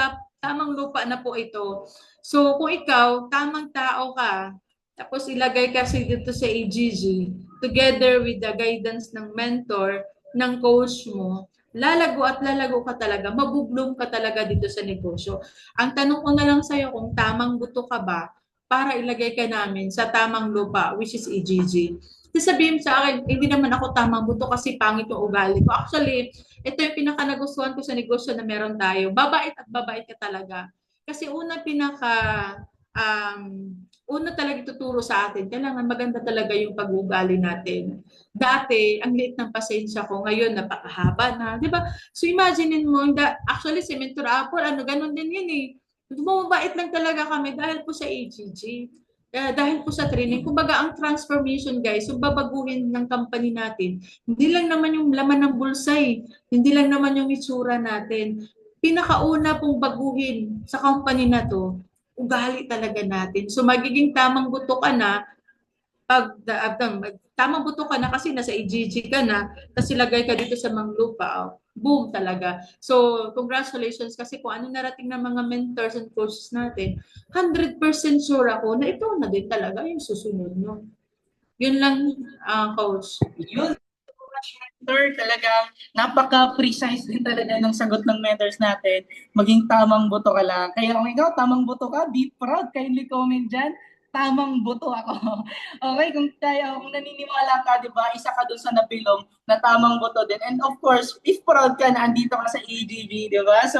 lupa na po ito. So kung ikaw, tamang tao ka, tapos ilagay kasi dito sa EGG, together with the guidance ng mentor, ng coach mo, lalago at lalago ka talaga, mabubloom ka talaga dito sa negosyo. Ang tanong ko na lang sa'yo kung tamang buto ka ba para ilagay ka namin sa tamang lupa, which is EGG. Kasi sabihin sa akin, hindi naman ako tamang buto kasi pangit yung ugali ko. Actually, ito yung pinaka-nagustuhan ko sa negosyo na meron tayo. Babait at babait ka talaga. Kasi una talaga ituturo sa atin, kailangan maganda talaga yung pag-uugali natin. Dati, ang liit ng pasensya ko, ngayon napakahaba na, di ba? So imaginein mo, actually si Mentor Apple, ganun din yun eh. Bumabait lang talaga kami dahil po sa AGG. Dahil po sa training, kumbaga ang transformation guys, yung babaguhin ng company natin, hindi lang naman yung laman ng bulsa eh, hindi lang naman yung itsura natin. Pinakauna pong baguhin sa company na to, ugali talaga natin. So magiging tamang buto ka na, tamang buto ka na kasi nasa EGG ka na, tapos ilagay ka dito sa Manglupa, boom talaga. So, congratulations kasi kung ano narating ng mga mentors and coaches natin, 100% sure ako na ito na din talaga yung susunod nyo. Yun lang, coach. Yun. Mentor, talagang napaka-precise din talaga ng sagot ng mentors natin. Maging tamang buto ka lang. Kaya kung ikaw, tamang buto ka, be proud. Kindly comment dyan. Tamang buto ako. Okay, kung naniniwala ka, di ba, isa ka dun sa napilong na tamang buto din. And of course, if proud ka na andito ka sa AGG, di ba? So,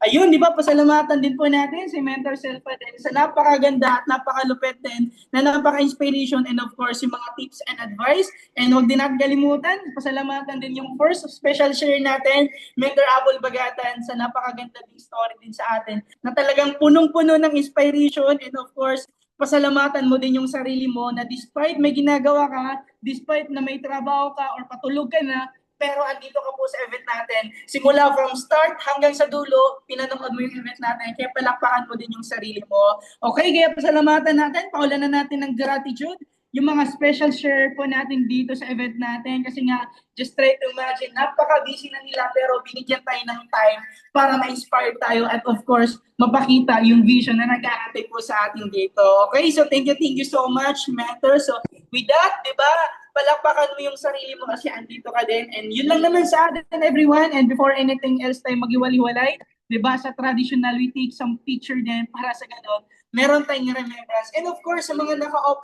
ayun, di ba, pasalamatan din po natin si Mentor Selfa din sa napakaganda at napakalupit din na napaka-inspiration and of course, yung mga tips and advice. And huwag din natin kalimutan, pasalamatan din yung first special share natin, Mentor Apple Bagatan, sa napakaganda ding story din sa atin na talagang punong-puno ng inspiration and of course, pasalamatan mo din yung sarili mo na despite may ginagawa ka, despite na may trabaho ka or patulog ka na, pero andito ka po sa event natin. Simula from start hanggang sa dulo, pinanood mo yung event natin, kaya palakpakan mo din yung sarili mo. Okay, kaya pasalamatan natin, paulanan natin ng gratitude yung mga special share po natin dito sa event natin kasi nga, just try to imagine, napaka-busy na nila pero binigyan tayo ng time para ma-inspire tayo at of course, mapakita yung vision na nag-aantay po sa atin dito. Okay, so thank you so much, Mentor. So with that, di ba, palakpakan mo yung sarili mo kasi andito ka din. And yun lang naman sa atin, everyone. And before anything else tayo mag-iwalay-walay, di ba, sa traditional, we take some picture din para sa ganon meron tayong remembrance. And of course, sa mga naka-off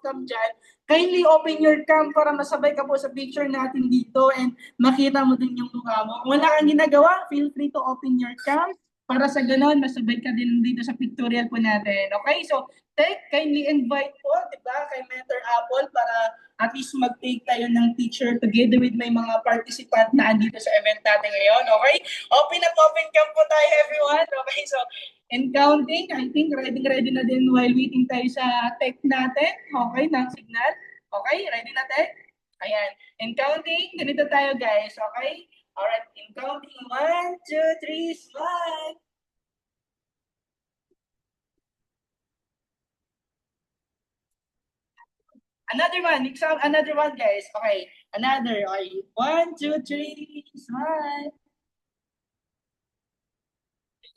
cam dyan, kindly open your cam para masabay ka po sa picture natin dito and makita mo din yung mukha mo. Kung wala kang ginagawa, feel free to open your cam para sa ganon, masabay ka din dito sa pictorial po natin. Okay, so kindly invite po, di ba, kay Mentor Apple para at least mag-take tayo ng picture together with my mga participant na andito sa event natin ngayon. Okay, open cam po tayo everyone. Okay, so and counting, I think ready na din while waiting tayo sa tech natin. Okay, ng signal. Okay, ready na tech? Ayan. And counting, ganito tayo guys. Okay? Alright, in counting, 1, 2, 3, smile! Another one guys. Okay, another. Okay, 1, 2, 3, smile!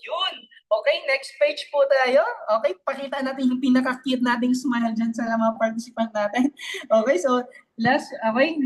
Yun. Okay, next page po tayo. Okay, pakita natin yung pinaka-cute nating smile dyan sa mga participant natin. Okay, so last, okay,